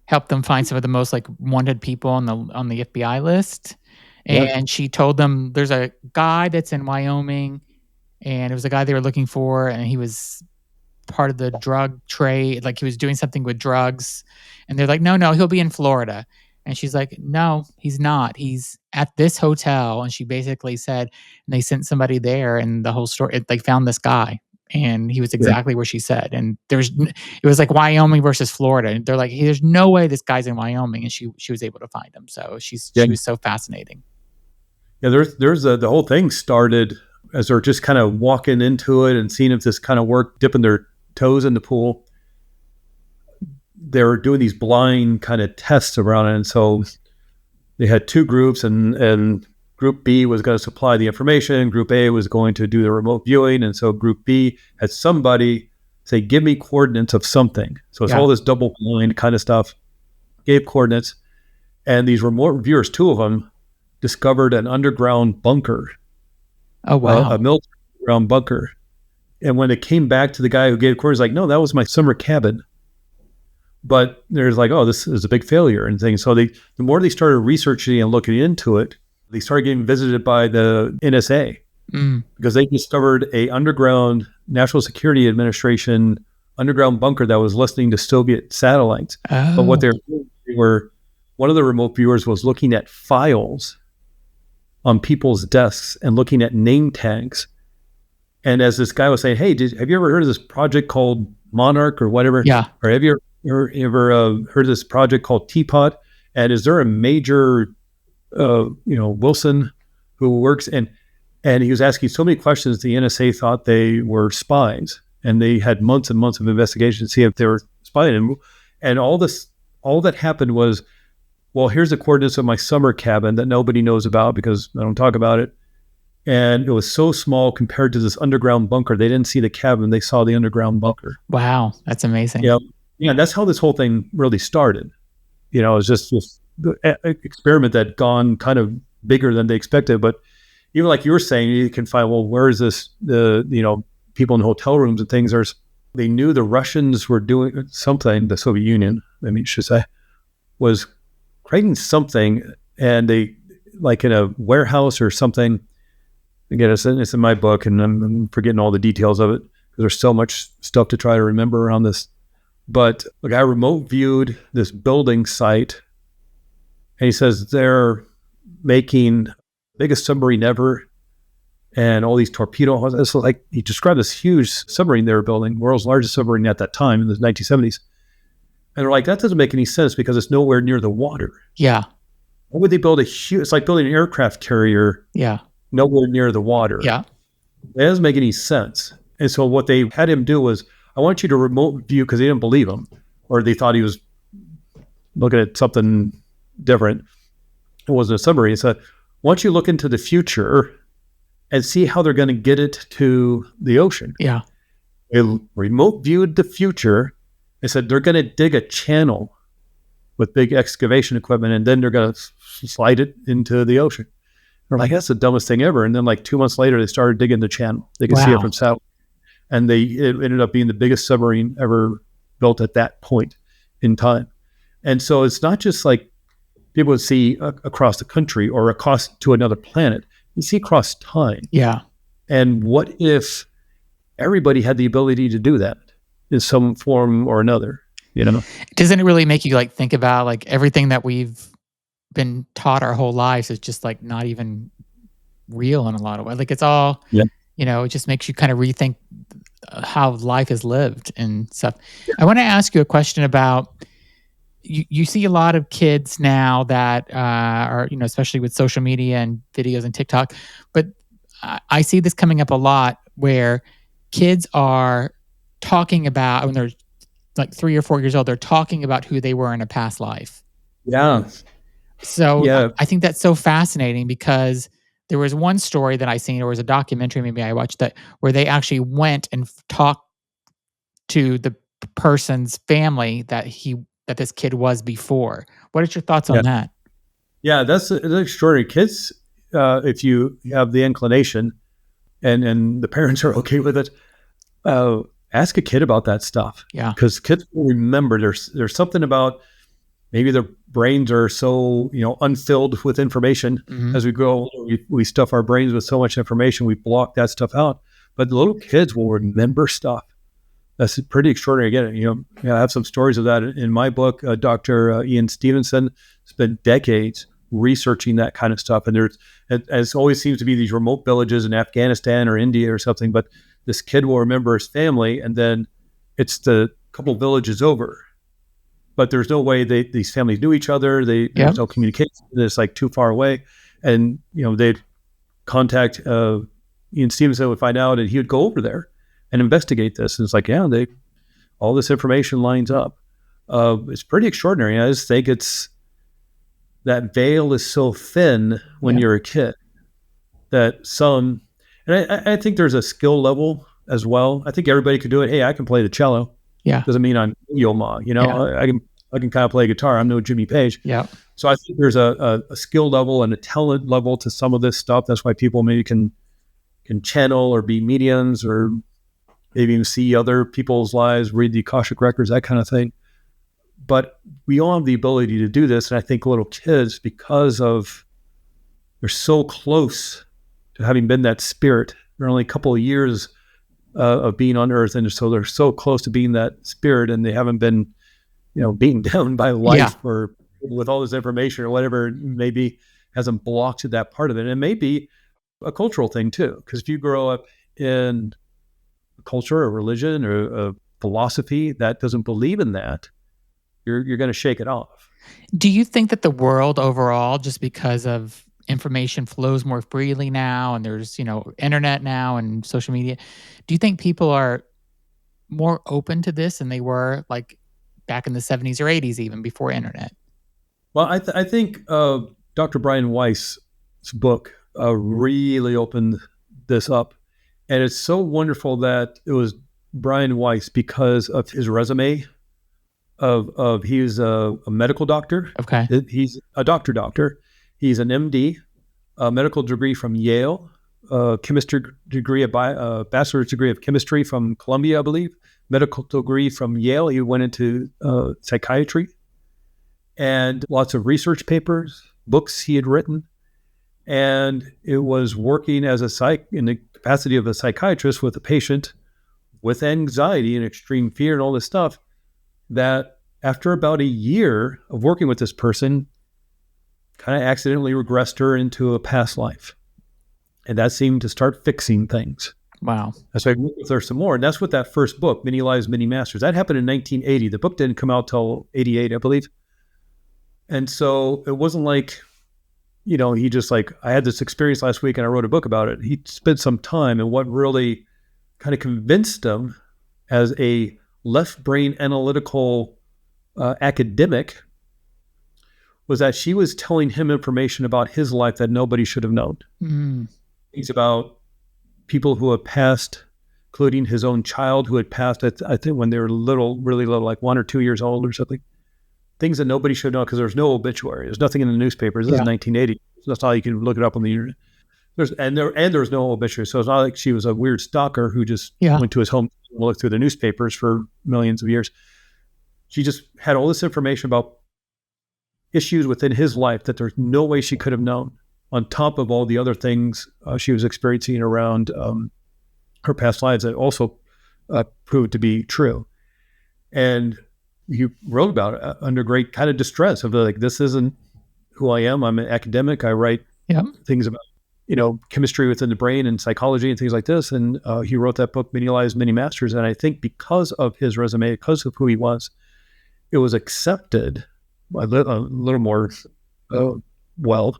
help them find some of the most wanted people on the FBI list. And she told them there's a guy that's in Wyoming, and it was a guy they were looking for, and he was part of the drug trade. He was doing something with drugs. And they're like, no, he'll be in Florida. And she's like, no, he's not. He's at this hotel. And she basically said, and they sent somebody there, and the whole story, they found this guy, and he was exactly where she said. And it was like Wyoming versus Florida. And they're like, hey, there's no way this guy's in Wyoming. And she was able to find him. So she was so fascinating.
Yeah, there's the whole thing started as they're just kind of walking into it and seeing if this kind of worked, dipping their toes in the pool. They were doing these blind kind of tests around it. And so they had two groups, and Group B was going to supply the information. Group A was going to do the remote viewing. And so Group B had somebody say, give me coordinates of something. So it's all this double blind kind of stuff. Gave coordinates. And these remote viewers, two of them, discovered an underground bunker.
Oh, wow.
A military underground bunker. And when it came back to the guy who gave coordinates, like, no, that was my summer cabin. But there's this is a big failure and things. So the more they started researching and looking into it, they started getting visited by the NSA because they discovered a underground National Security Administration underground bunker that was listening to Soviet satellites. Oh. But what they were, one of the remote viewers was looking at files on people's desks and looking at name tags. And as this guy was saying, hey, have you ever heard of this project called Monarch or whatever? Yeah. Or have you ever heard of this project called Teapot? And is there a major, Wilson who works? And he was asking so many questions, the NSA thought they were spies. And they had months and months of investigation to see if they were spying. And all that happened was, well, here's the coordinates of my summer cabin that nobody knows about because I don't talk about it. And it was so small compared to this underground bunker. They didn't see the cabin. They saw the underground bunker.
Wow. That's amazing.
Yeah. That's how this whole thing really started. It was just this experiment that gone kind of bigger than they expected. But even like you were saying, you can find, well, where is this, people in hotel rooms and things. There's They knew the Russians were doing something, the Soviet Union, should say, was creating something, and they, like in a warehouse or something. Again, it's in my book, and I'm forgetting all the details of it because there's so much stuff to try to remember around this. But the guy remote viewed this building site, and he says they're making the biggest submarine ever, and all these torpedoes. It's like he described this huge submarine they were building, world's largest submarine at that time in the 1970s. And they're like, that doesn't make any sense because it's nowhere near the water.
Yeah.
Why would they build a huge? It's like building an aircraft carrier.
Yeah.
Nowhere near the water.
Yeah.
It doesn't make any sense. And so what they had him do was, I want you to remote view, because they didn't believe him, or they thought he was looking at something different. It wasn't a submarine. He said, why don't you look into the future and see how they're going to get it to the ocean?
Yeah.
They remote viewed the future. They said they're going to dig a channel with big excavation equipment, and then they're going to slide it into the ocean. They're like, that's the dumbest thing ever. And then like 2 months later, they started digging the channel. They could see it from south. And it ended up being the biggest submarine ever built at that point in time. And so it's not just like people would see across the country or across to another planet. You see across time.
Yeah.
And what if everybody had the ability to do that in some form or another?
Doesn't it really make you like think about like everything that we've been taught our whole lives is just like not even real in a lot of ways? Like it's all, it just makes you kind of rethink how life is lived and stuff. Yeah. I want to ask you a question about, you see a lot of kids now that are, especially with social media and videos and TikTok, but I see this coming up a lot where kids are talking about, when they're like 3 or 4 years old, they're talking about who they were in a past life.
Yeah.
So I think that's so fascinating, because there was one story that I seen, or was a documentary maybe I watched, that where they actually went and talked to the person's family that this kid was before. What are your thoughts on that?
Yeah, that's extraordinary. Kids, if you have the inclination and the parents are okay with it, ask a kid about that stuff.
Yeah.
Because kids will remember. There's something about, maybe their brains are so, unfilled with information. Mm-hmm. As we grow older, we stuff our brains with so much information, we block that stuff out. But the little kids will remember stuff. That's pretty extraordinary. Again, I have some stories of that in my book. Dr. Ian Stevenson spent decades researching that kind of stuff. And as always seems to be these remote villages in Afghanistan or India or something, but this kid will remember his family, and then it's the couple villages over. But there's no way these families knew each other. There's no communication. It's like too far away. And, they'd contact Ian Stevenson, would find out, and he would go over there and investigate this. And it's like, all this information lines up. It's pretty extraordinary. I just think that veil is so thin when you're a kid that and I think there's a skill level as well. I think everybody could do it. Hey, I can play the cello.
Yeah.
Doesn't mean I'm Yo-Ma, I can kind of play guitar. I'm no Jimmy Page.
Yeah.
So I think there's a skill level and a talent level to some of this stuff. That's why people maybe can channel or be mediums, or maybe even see other people's lives, read the Akashic records, that kind of thing. But we all have the ability to do this. And I think little kids, because they're so close to having been that spirit, they're only a couple of years of being on earth. And so they're so close to being that spirit, and they haven't been, beaten down by life or with all this information or whatever it may be, hasn't blocked that part of it. And it may be a cultural thing too, because if you grow up in a culture or religion or a philosophy that doesn't believe in that, you're going to shake it off.
Do you think that the world overall, just because of information flows more freely now, and there's, internet now and social media, do you think people are more open to this than they were like back in the 70s or 80s, even before internet?
Well, I think Dr. Brian Weiss's book really opened this up. And it's so wonderful that it was Brian Weiss, because of his resume of he's a medical doctor.
Okay.
He's a doctor. He's an MD, a medical degree from Yale, chemistry degree, a bachelor's degree of chemistry from Columbia, I believe, medical degree from Yale. He went into psychiatry, and lots of research papers, books he had written. And it was working as in the capacity of a psychiatrist with a patient with anxiety and extreme fear and all this stuff, that after about a year of working with this person, kind of accidentally regressed her into a past life. And that seemed to start fixing things.
Wow.
So I worked with her some more. And that's what that first book, Many Lives, Many Masters, that happened in 1980. The book didn't come out till 88, I believe. And so it wasn't like, he just like, I had this experience last week and I wrote a book about it. He spent some time, and what really kind of convinced him as a left brain analytical academic was that she was telling him information about his life that nobody should have known. Things about people who have passed, including his own child who had passed, I think when they were little, really little, like 1 or 2 years old or something. Things that nobody should know because there's no obituary. There's nothing in the newspapers. This is 1980. So that's how you can look it up on the internet. There's no obituary. So it's not like she was a weird stalker who just went to his home and looked through the newspapers for millions of years. She just had all this information about issues within his life that there's no way she could have known, on top of all the other things she was experiencing around her past lives that also proved to be true. And he wrote about it under great kind of distress of like, this isn't who I am. I'm an academic. I write things about, chemistry within the brain and psychology and things like this. And he wrote that book, Many Lives, Many Masters. And I think because of his resume, because of who he was, it was accepted a little more well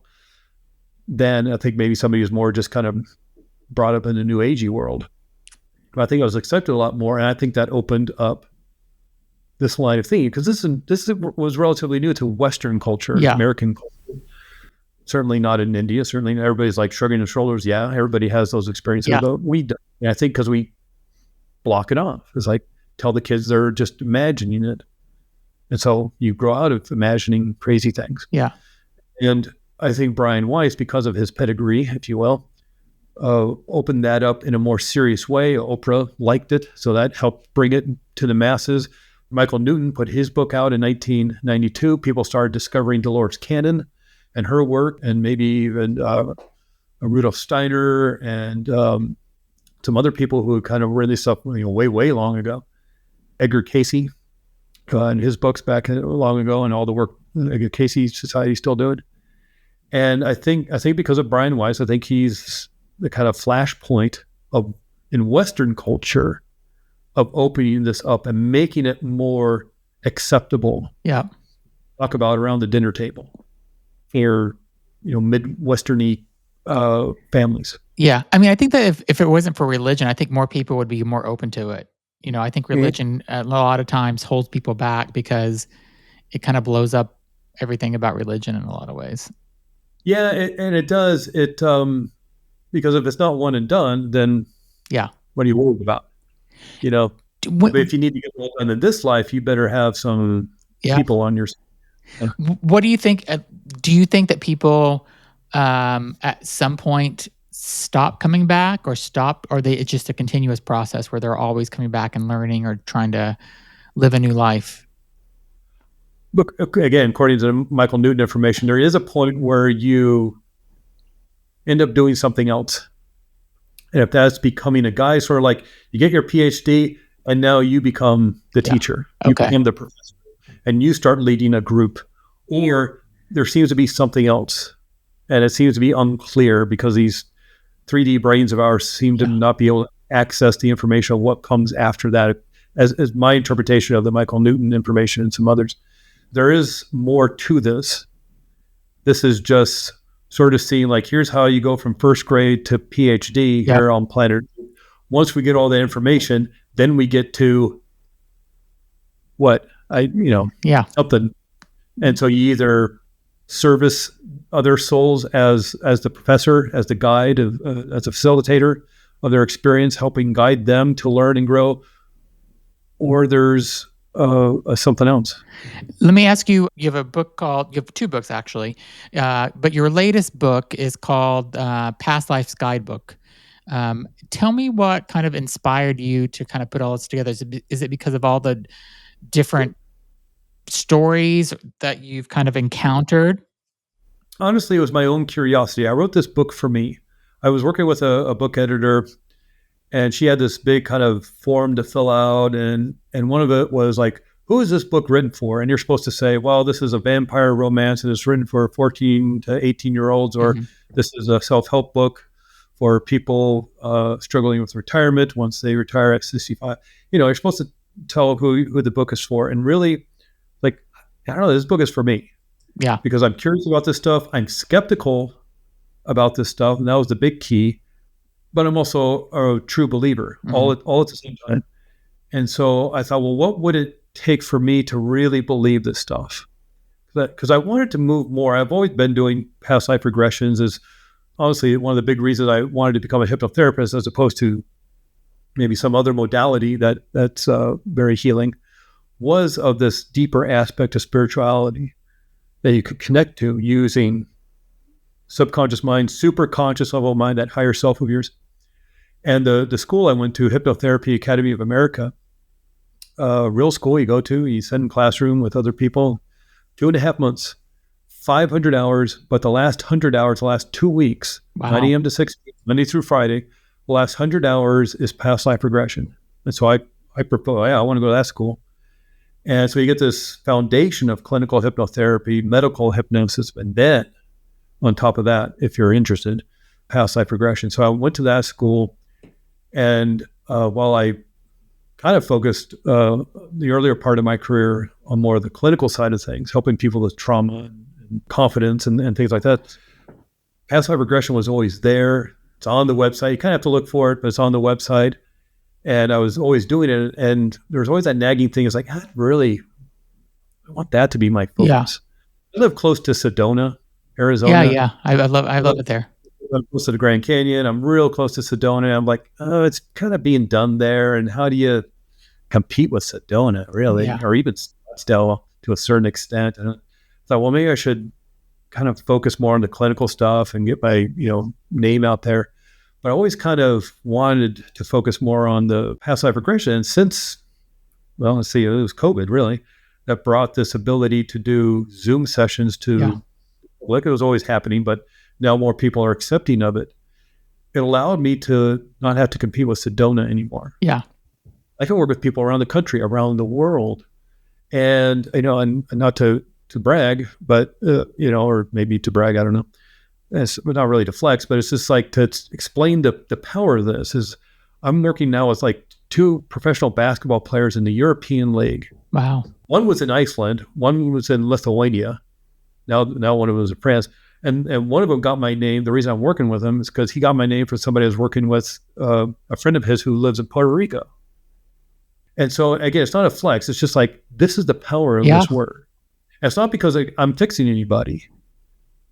than I think maybe somebody who's more just kind of brought up in the new agey world. But I think I was accepted a lot more. And I think that opened up this line of thinking, because this was relatively new to Western culture, American culture. Certainly not in India. Certainly everybody's like shrugging their shoulders. Yeah, everybody has those experiences, but we don't. And I think because we block it off. It's like, tell the kids they're just imagining it. And so you grow out of imagining crazy things. Yeah. And I think Brian Weiss, because of his pedigree, if you will, opened that up in a more serious way. Oprah liked it, so that helped bring it to the masses. Michael Newton put his book out in 1992. People started discovering Dolores Cannon and her work, and maybe even Rudolf Steiner and some other people who kind of read this stuff way, way long ago. Edgar Cayce and his books back long ago, and all the work Edgar Cayce Society is still doing. And I think because of Brian Weiss, I think he's the kind of flashpoint in Western culture of opening this up and making it more acceptable. Yeah. Talk about around the dinner table for, Midwesterny families.
Yeah. I mean, I think that if it wasn't for religion, I think more people would be more open to it. I think religion a lot of times holds people back because it kind of blows up everything about religion in a lot of ways.
Yeah. And it does. Because if it's not one and done, then what are you worried about? But if you need to get well done in this life, you better have some people on your side.
What do you think? Do you think that people at some point stop coming back, or it's just a continuous process where they're always coming back and learning or trying to live a new life?
Look, again, according to Michael Newton information, there is a point where you end up doing something else. And if that's becoming a guy, sort of like you get your PhD and now you become the teacher, you become the professor, and you start leading a group, or there seems to be something else. And it seems to be unclear because these 3D brains of ours seem to not be able to access the information of what comes after that, as my interpretation of the Michael Newton information and some others. There is more to this. This is just sort of seeing like, here's how you go from first grade to PhD here on planet. Once we get all that information, then we get to something. And so you either service other souls as the professor, as the guide, as a facilitator of their experience, helping guide them to learn and grow, or there's something else.
Let me ask you, you have a book called, you have 2 books actually, but your latest book is called, Past Lives Guidebook. Tell me what kind of inspired you to kind of put all this together? Is it because of all the different stories that you've kind of encountered?
Honestly, it was my own curiosity. I wrote this book for me. I was working with a book editor, and she had this big kind of form to fill out, and one of it was like, who is this book written for? And you're supposed to say, well, this is a vampire romance and it's written for 14 to 18-year-olds, or
Mhm.
this is a self-help book for people struggling with retirement once they retire at 65. You're supposed to tell who the book is for. And really, like, I don't know, this book is for me
Yeah.
because I'm curious about this stuff. I'm skeptical about this stuff, and that was the big key. But I'm also a true believer,
Mhm.
all at the same time. And so I thought, well, what would it take for me to really believe this stuff? Because I wanted to move more. I've always been doing past life regressions. Is honestly one of the big reasons I wanted to become a hypnotherapist, as opposed to maybe some other modality that's very healing, was of this deeper aspect of spirituality that you could connect to using subconscious mind, super conscious level mind, that higher self of yours. And the school I went to, Hypnotherapy Academy of America, real school you go to, you sit in classroom with other people, 2.5 months, 500 hours, but the last 100 hours, the last 2 weeks, 9
Wow.
a.m. to 6 p.m., Monday through Friday, the last 100 hours is past life regression. And so I propose, yeah, I want to go to that school. And so you get this foundation of clinical hypnotherapy, medical hypnosis, and then on top of that, if you're interested, past life regression. So I went to that school, and while I kind of focused the earlier part of my career on more of the clinical side of things, helping people with trauma and confidence and things like that, past life regression was always there. It's on the website. You kind of have to look for it, but it's on the website. And I was always doing it. And there's always that nagging thing. It's like, I want that to be my
Yeah.
focus. I live close to Sedona,
Yeah,
Arizona.
yeah. I love it there.
I'm close to the Grand Canyon. I'm real close to Sedona. I'm like, oh, it's kind of being done there. And how do you compete with Sedona, really,
Yeah.
or even Scottsdale to a certain extent? And I thought, well, maybe I should kind of focus more on the clinical stuff and get my name out there. But I always kind of wanted to focus more on the past life regression. And since, well, let's see, it was COVID really that brought this ability to do Zoom sessions
Yeah.
to, like, it was always happening, but now more people are accepting of it. It allowed me to not have to compete with Sedona anymore.
Yeah.
I can work with people around the country, around the world, and and not to brag, but or maybe to brag, I don't know. It's not really to flex, but it's just like to explain the power of this. Is I'm working now with like 2 professional basketball players in the European League.
Wow.
One was in Iceland, one was in Lithuania. Now one of them was in France, and one of them got my name. The reason I'm working with him is because he got my name for somebody I was working with, a friend of his who lives in Puerto Rico. And so again, it's not a flex. It's just like, this is the power of
Yeah.
this word. And it's not because I'm fixing anybody.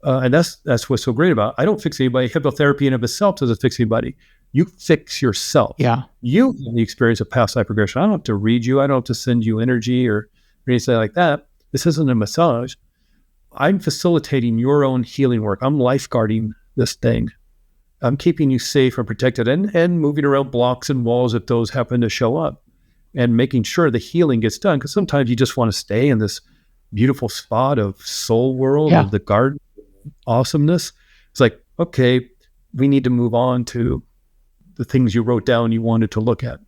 And that's what's so great about it. I don't fix anybody. Hypnotherapy in of itself doesn't fix anybody. You fix yourself.
Yeah.
You have the experience of past life regression. I don't have to read you. I don't have to send you energy or anything like that. This isn't a massage. I'm facilitating your own healing work. I'm lifeguarding this thing. I'm keeping you safe and protected, and moving around blocks and walls if those happen to show up, and making sure the healing gets done. Because sometimes you just want to stay in this beautiful spot of soul world,
Yeah.
of the garden awesomeness. It's like, okay, we need to move on to the things you wrote down you wanted to look at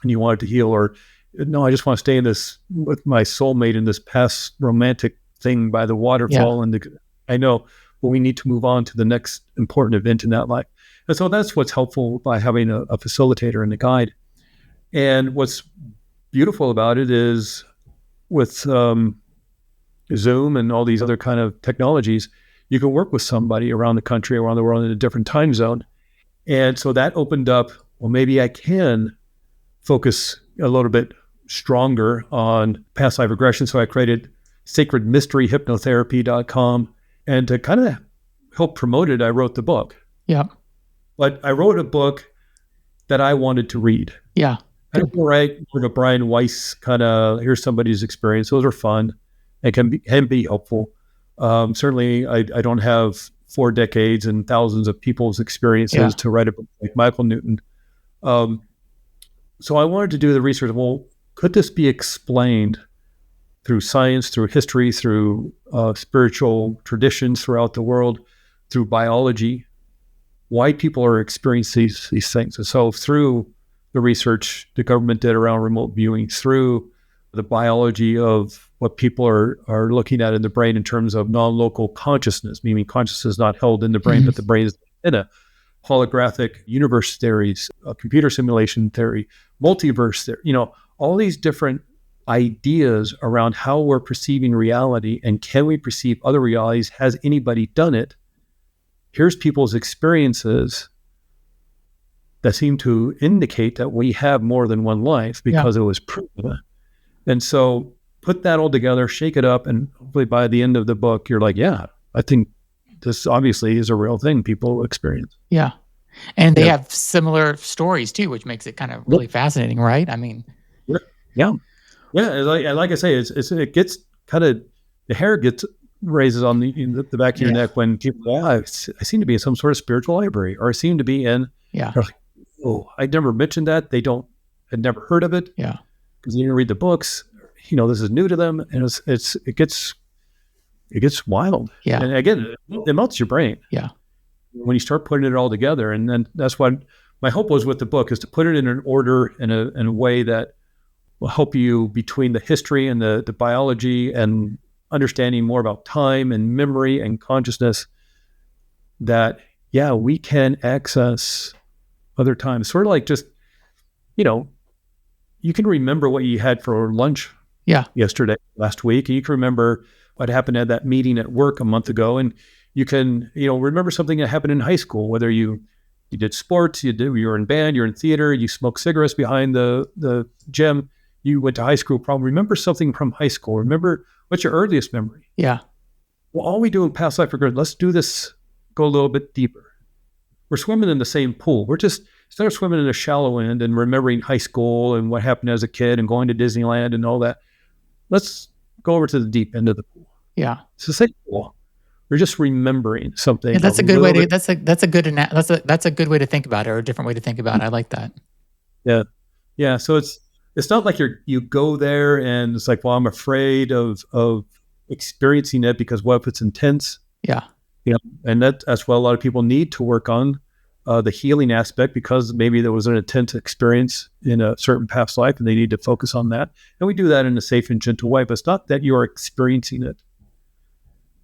and you wanted to heal. Or no, I just want to stay in this with my soulmate in this past romantic thing by the
Yeah.
waterfall. And I know, but we need to move on to the next important event in that life. And so that's what's helpful by having a facilitator and a guide. And what's beautiful about it is with Zoom and all these other kind of technologies, you can work with somebody around the country, around the world in a different time zone. And so that opened up, well, maybe I can focus a little bit stronger on past life regression. So I created sacredmysteryhypnotherapy.com. And to kind of help promote it, I wrote the book.
Yeah.
But I wrote a book that I wanted to read.
Yeah.
I don't write sort of Brian Weiss kind of, here's somebody's experience. Those are fun and can be helpful. Certainly, I don't have 4 decades and thousands of people's
Yeah.
experiences to write a book like Michael Newton. Um, so I wanted to do the research. Well, could this be explained through science, through history, through spiritual traditions throughout the world, through biology? Why people are experiencing these things? And so through the research the government did around remote viewing, through the biology of what people are looking at in the brain in terms of non-local consciousness, meaning consciousness is not held in the brain,
Mhm.
but the brain is in a holographic universe theories, computer simulation theory, multiverse theory, all these different ideas around how we're perceiving reality and can we perceive other realities? Has anybody done it? Here's people's experiences that seem to indicate that we have more than one life
Yeah.
because it was proven. And so put that all together, shake it up, and hopefully by the end of the book, you're like, yeah, I think this obviously is a real thing people experience.
Yeah. And they
Yeah.
have similar stories too, which makes it kind of really fascinating, right? I mean,
Yeah. Yeah. Yeah. Like I say, it gets kind of, the hair gets raises on the back of your
yeah.
neck when people, I seem to be in some sort of spiritual library, or I seem to be in,
Yeah.
they're like, oh, I never mentioned that. They had never heard of it
Yeah.
because they didn't read the books. This is new to them, and it gets wild.
Yeah.
And again, it melts your brain
Yeah.
when you start putting it all together. And then that's what my hope was with the book, is to put it in an order, in a way that will help you between the history and the biology and understanding more about time and memory and consciousness, that, yeah, we can access other times. Sort of like just, you can remember what you had for lunch
Yeah.
yesterday, last week, and you can remember what happened at that meeting at work a month ago, and you can, remember something that happened in high school, whether you did sports, you were in band, you're in theater, you smoked cigarettes behind the gym, you went to high school, probably remember something from high school. Remember, what's your earliest memory?
Yeah.
Well, all we do in past life regression, let's do this, go a little bit deeper. We're swimming in the same pool. We're just, instead of swimming in the shallow end and remembering high school and what happened as a kid and going to Disneyland and all that, let's go over to the deep end of the pool.
Yeah.
It's the same pool. We're just remembering something.
Yeah, that's a good way to that's a good way to think about it, or a different way to think about it. I like that.
Yeah. Yeah. So it's not like you go there and it's like, well, I'm afraid of experiencing it because what if it's intense?
Yeah.
And that's what a lot of people need to work on, the healing aspect, because maybe there was an intense experience in a certain past life and they need to focus on that. And we do that in a safe and gentle way, but it's not that you're experiencing it.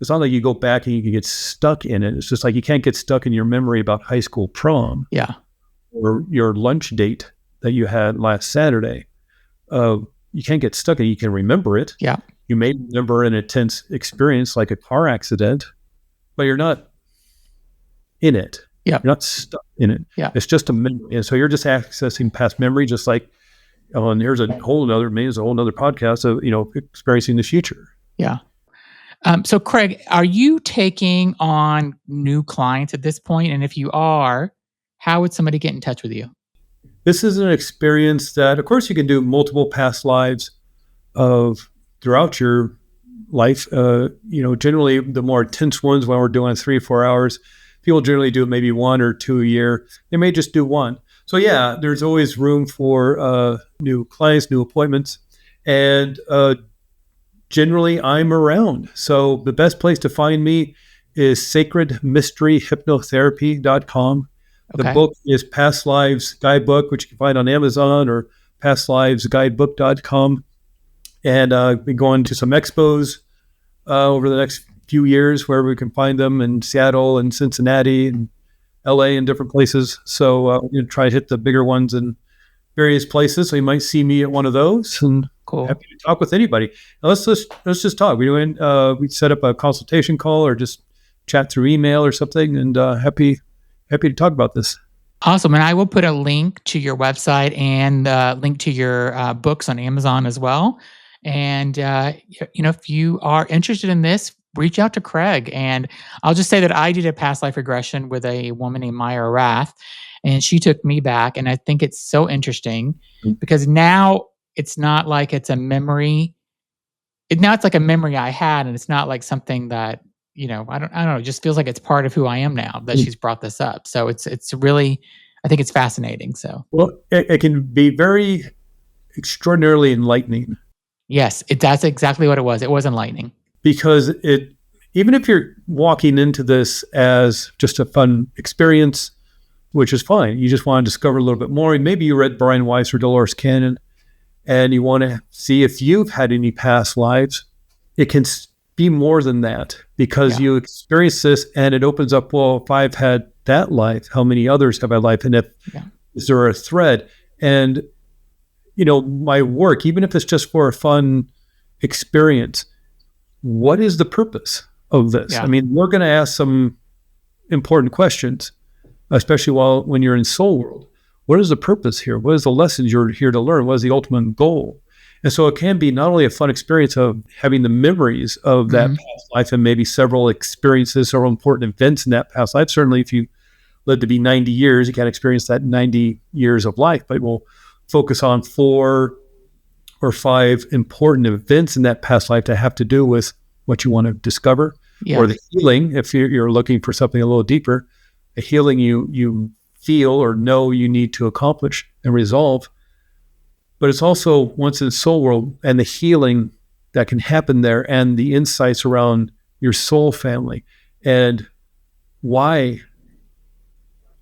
It's not like you go back and you can get stuck in it. It's just like you can't get stuck in your memory about high school prom
Yeah.
or your lunch date that you had last Saturday. You can't get stuck in it. You can remember it.
Yeah.
You may remember an intense experience like a car accident, but you're not in it.
Yeah.
You're not stuck in it.
Yeah.
It's just a memory. And so you're just accessing past memory, just like, and here's a whole nother podcast of, experiencing the future.
Yeah. So Craig, are you taking on new clients at this point? And if you are, how would somebody get in touch with you?
This is an experience that, of course, you can do multiple past lives of throughout your life. Generally the more intense ones, when we're doing 3 or 4 hours, people generally do maybe 1 or 2 a year. They may just do one. So yeah, there's always room for new clients, new appointments, and generally I'm around. So the best place to find me is sacredmysteryhypnotherapy.com. The
Okay.
book is Past Lives Guidebook, which you can find on Amazon, or pastlivesguidebook.com. And I've been going to some expos over the next few years where we can find them in Seattle and Cincinnati and LA and different places. So we're going to try to hit the bigger ones in various places. So you might see me at one of those, and
Cool.
happy to talk with anybody. Now let's just talk. We set up a consultation call or just chat through email or something, and happy to talk about this.
Awesome. And I will put a link to your website and link to your books on Amazon as well. And, if you are interested in this, reach out to Craig. And I'll just say that I did a past life regression with a woman named Maya Rath, and she took me back. And I think it's so interesting because now it's not like it's a memory. Now it's like a memory I had, and it's not like something that, I don't know. It just feels like it's part of who I am now that she's brought this up. So it's really, I think it's fascinating. So
Well, it can be very extraordinarily enlightening
yes, that's exactly what it was. It was enlightening.
because even if you're walking into this as just a fun experience, which is fine, you just want to discover a little bit more. Maybe you read Brian Weiss or Dolores Cannon, and you want to see if you've had any past lives. It can be more than that because you experience this, and it opens up. Well, if I've had that life, how many others have I life, and is there a thread? And my work, even if it's just for a fun experience, what is the purpose of this?
Yeah.
I mean, we're going to ask some important questions, especially when you're in soul world. What is the purpose here? What is the lessons you're here to learn? What is the ultimate goal? And so it can be not only a fun experience of having the memories of that past life and maybe several experiences, several important events in that past life. Certainly, if you lived to be 90 years, you can't experience that 90 years of life, but we'll focus on 4 or 5 important events in that past life that have to do with what you want to discover or the healing. If you're looking for something a little deeper, a healing you feel or know you need to accomplish and resolve. But it's also once in soul world and the healing that can happen there and the insights around your soul family and why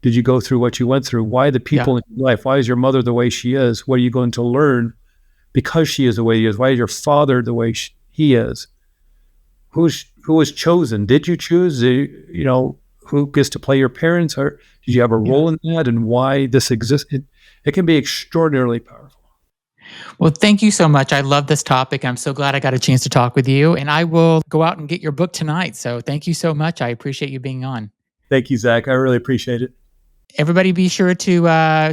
did you go through what you went through? Why the people in your life? Why is your mother the way she is? What are you going to learn because she is the way he is? Why is your father the way he is? Who was chosen? Did you choose? Who gets to play your parents? Or did you have a role in that? And why this exists? It can be extraordinarily powerful.
Well, thank you so much. I love this topic. I'm so glad I got a chance to talk with you. And I will go out and get your book tonight. So thank you so much. I appreciate you being on.
Thank you, Zach. I really appreciate it.
Everybody be sure to,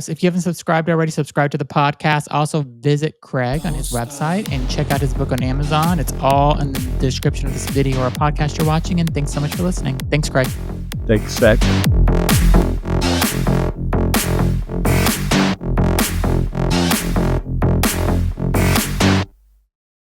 if you haven't subscribed already, subscribe to the podcast. Also visit Craig on his website and check out his book on Amazon. It's all in the description of this video or podcast you're watching. And thanks so much for listening. Thanks, Craig.
Thanks, Zach.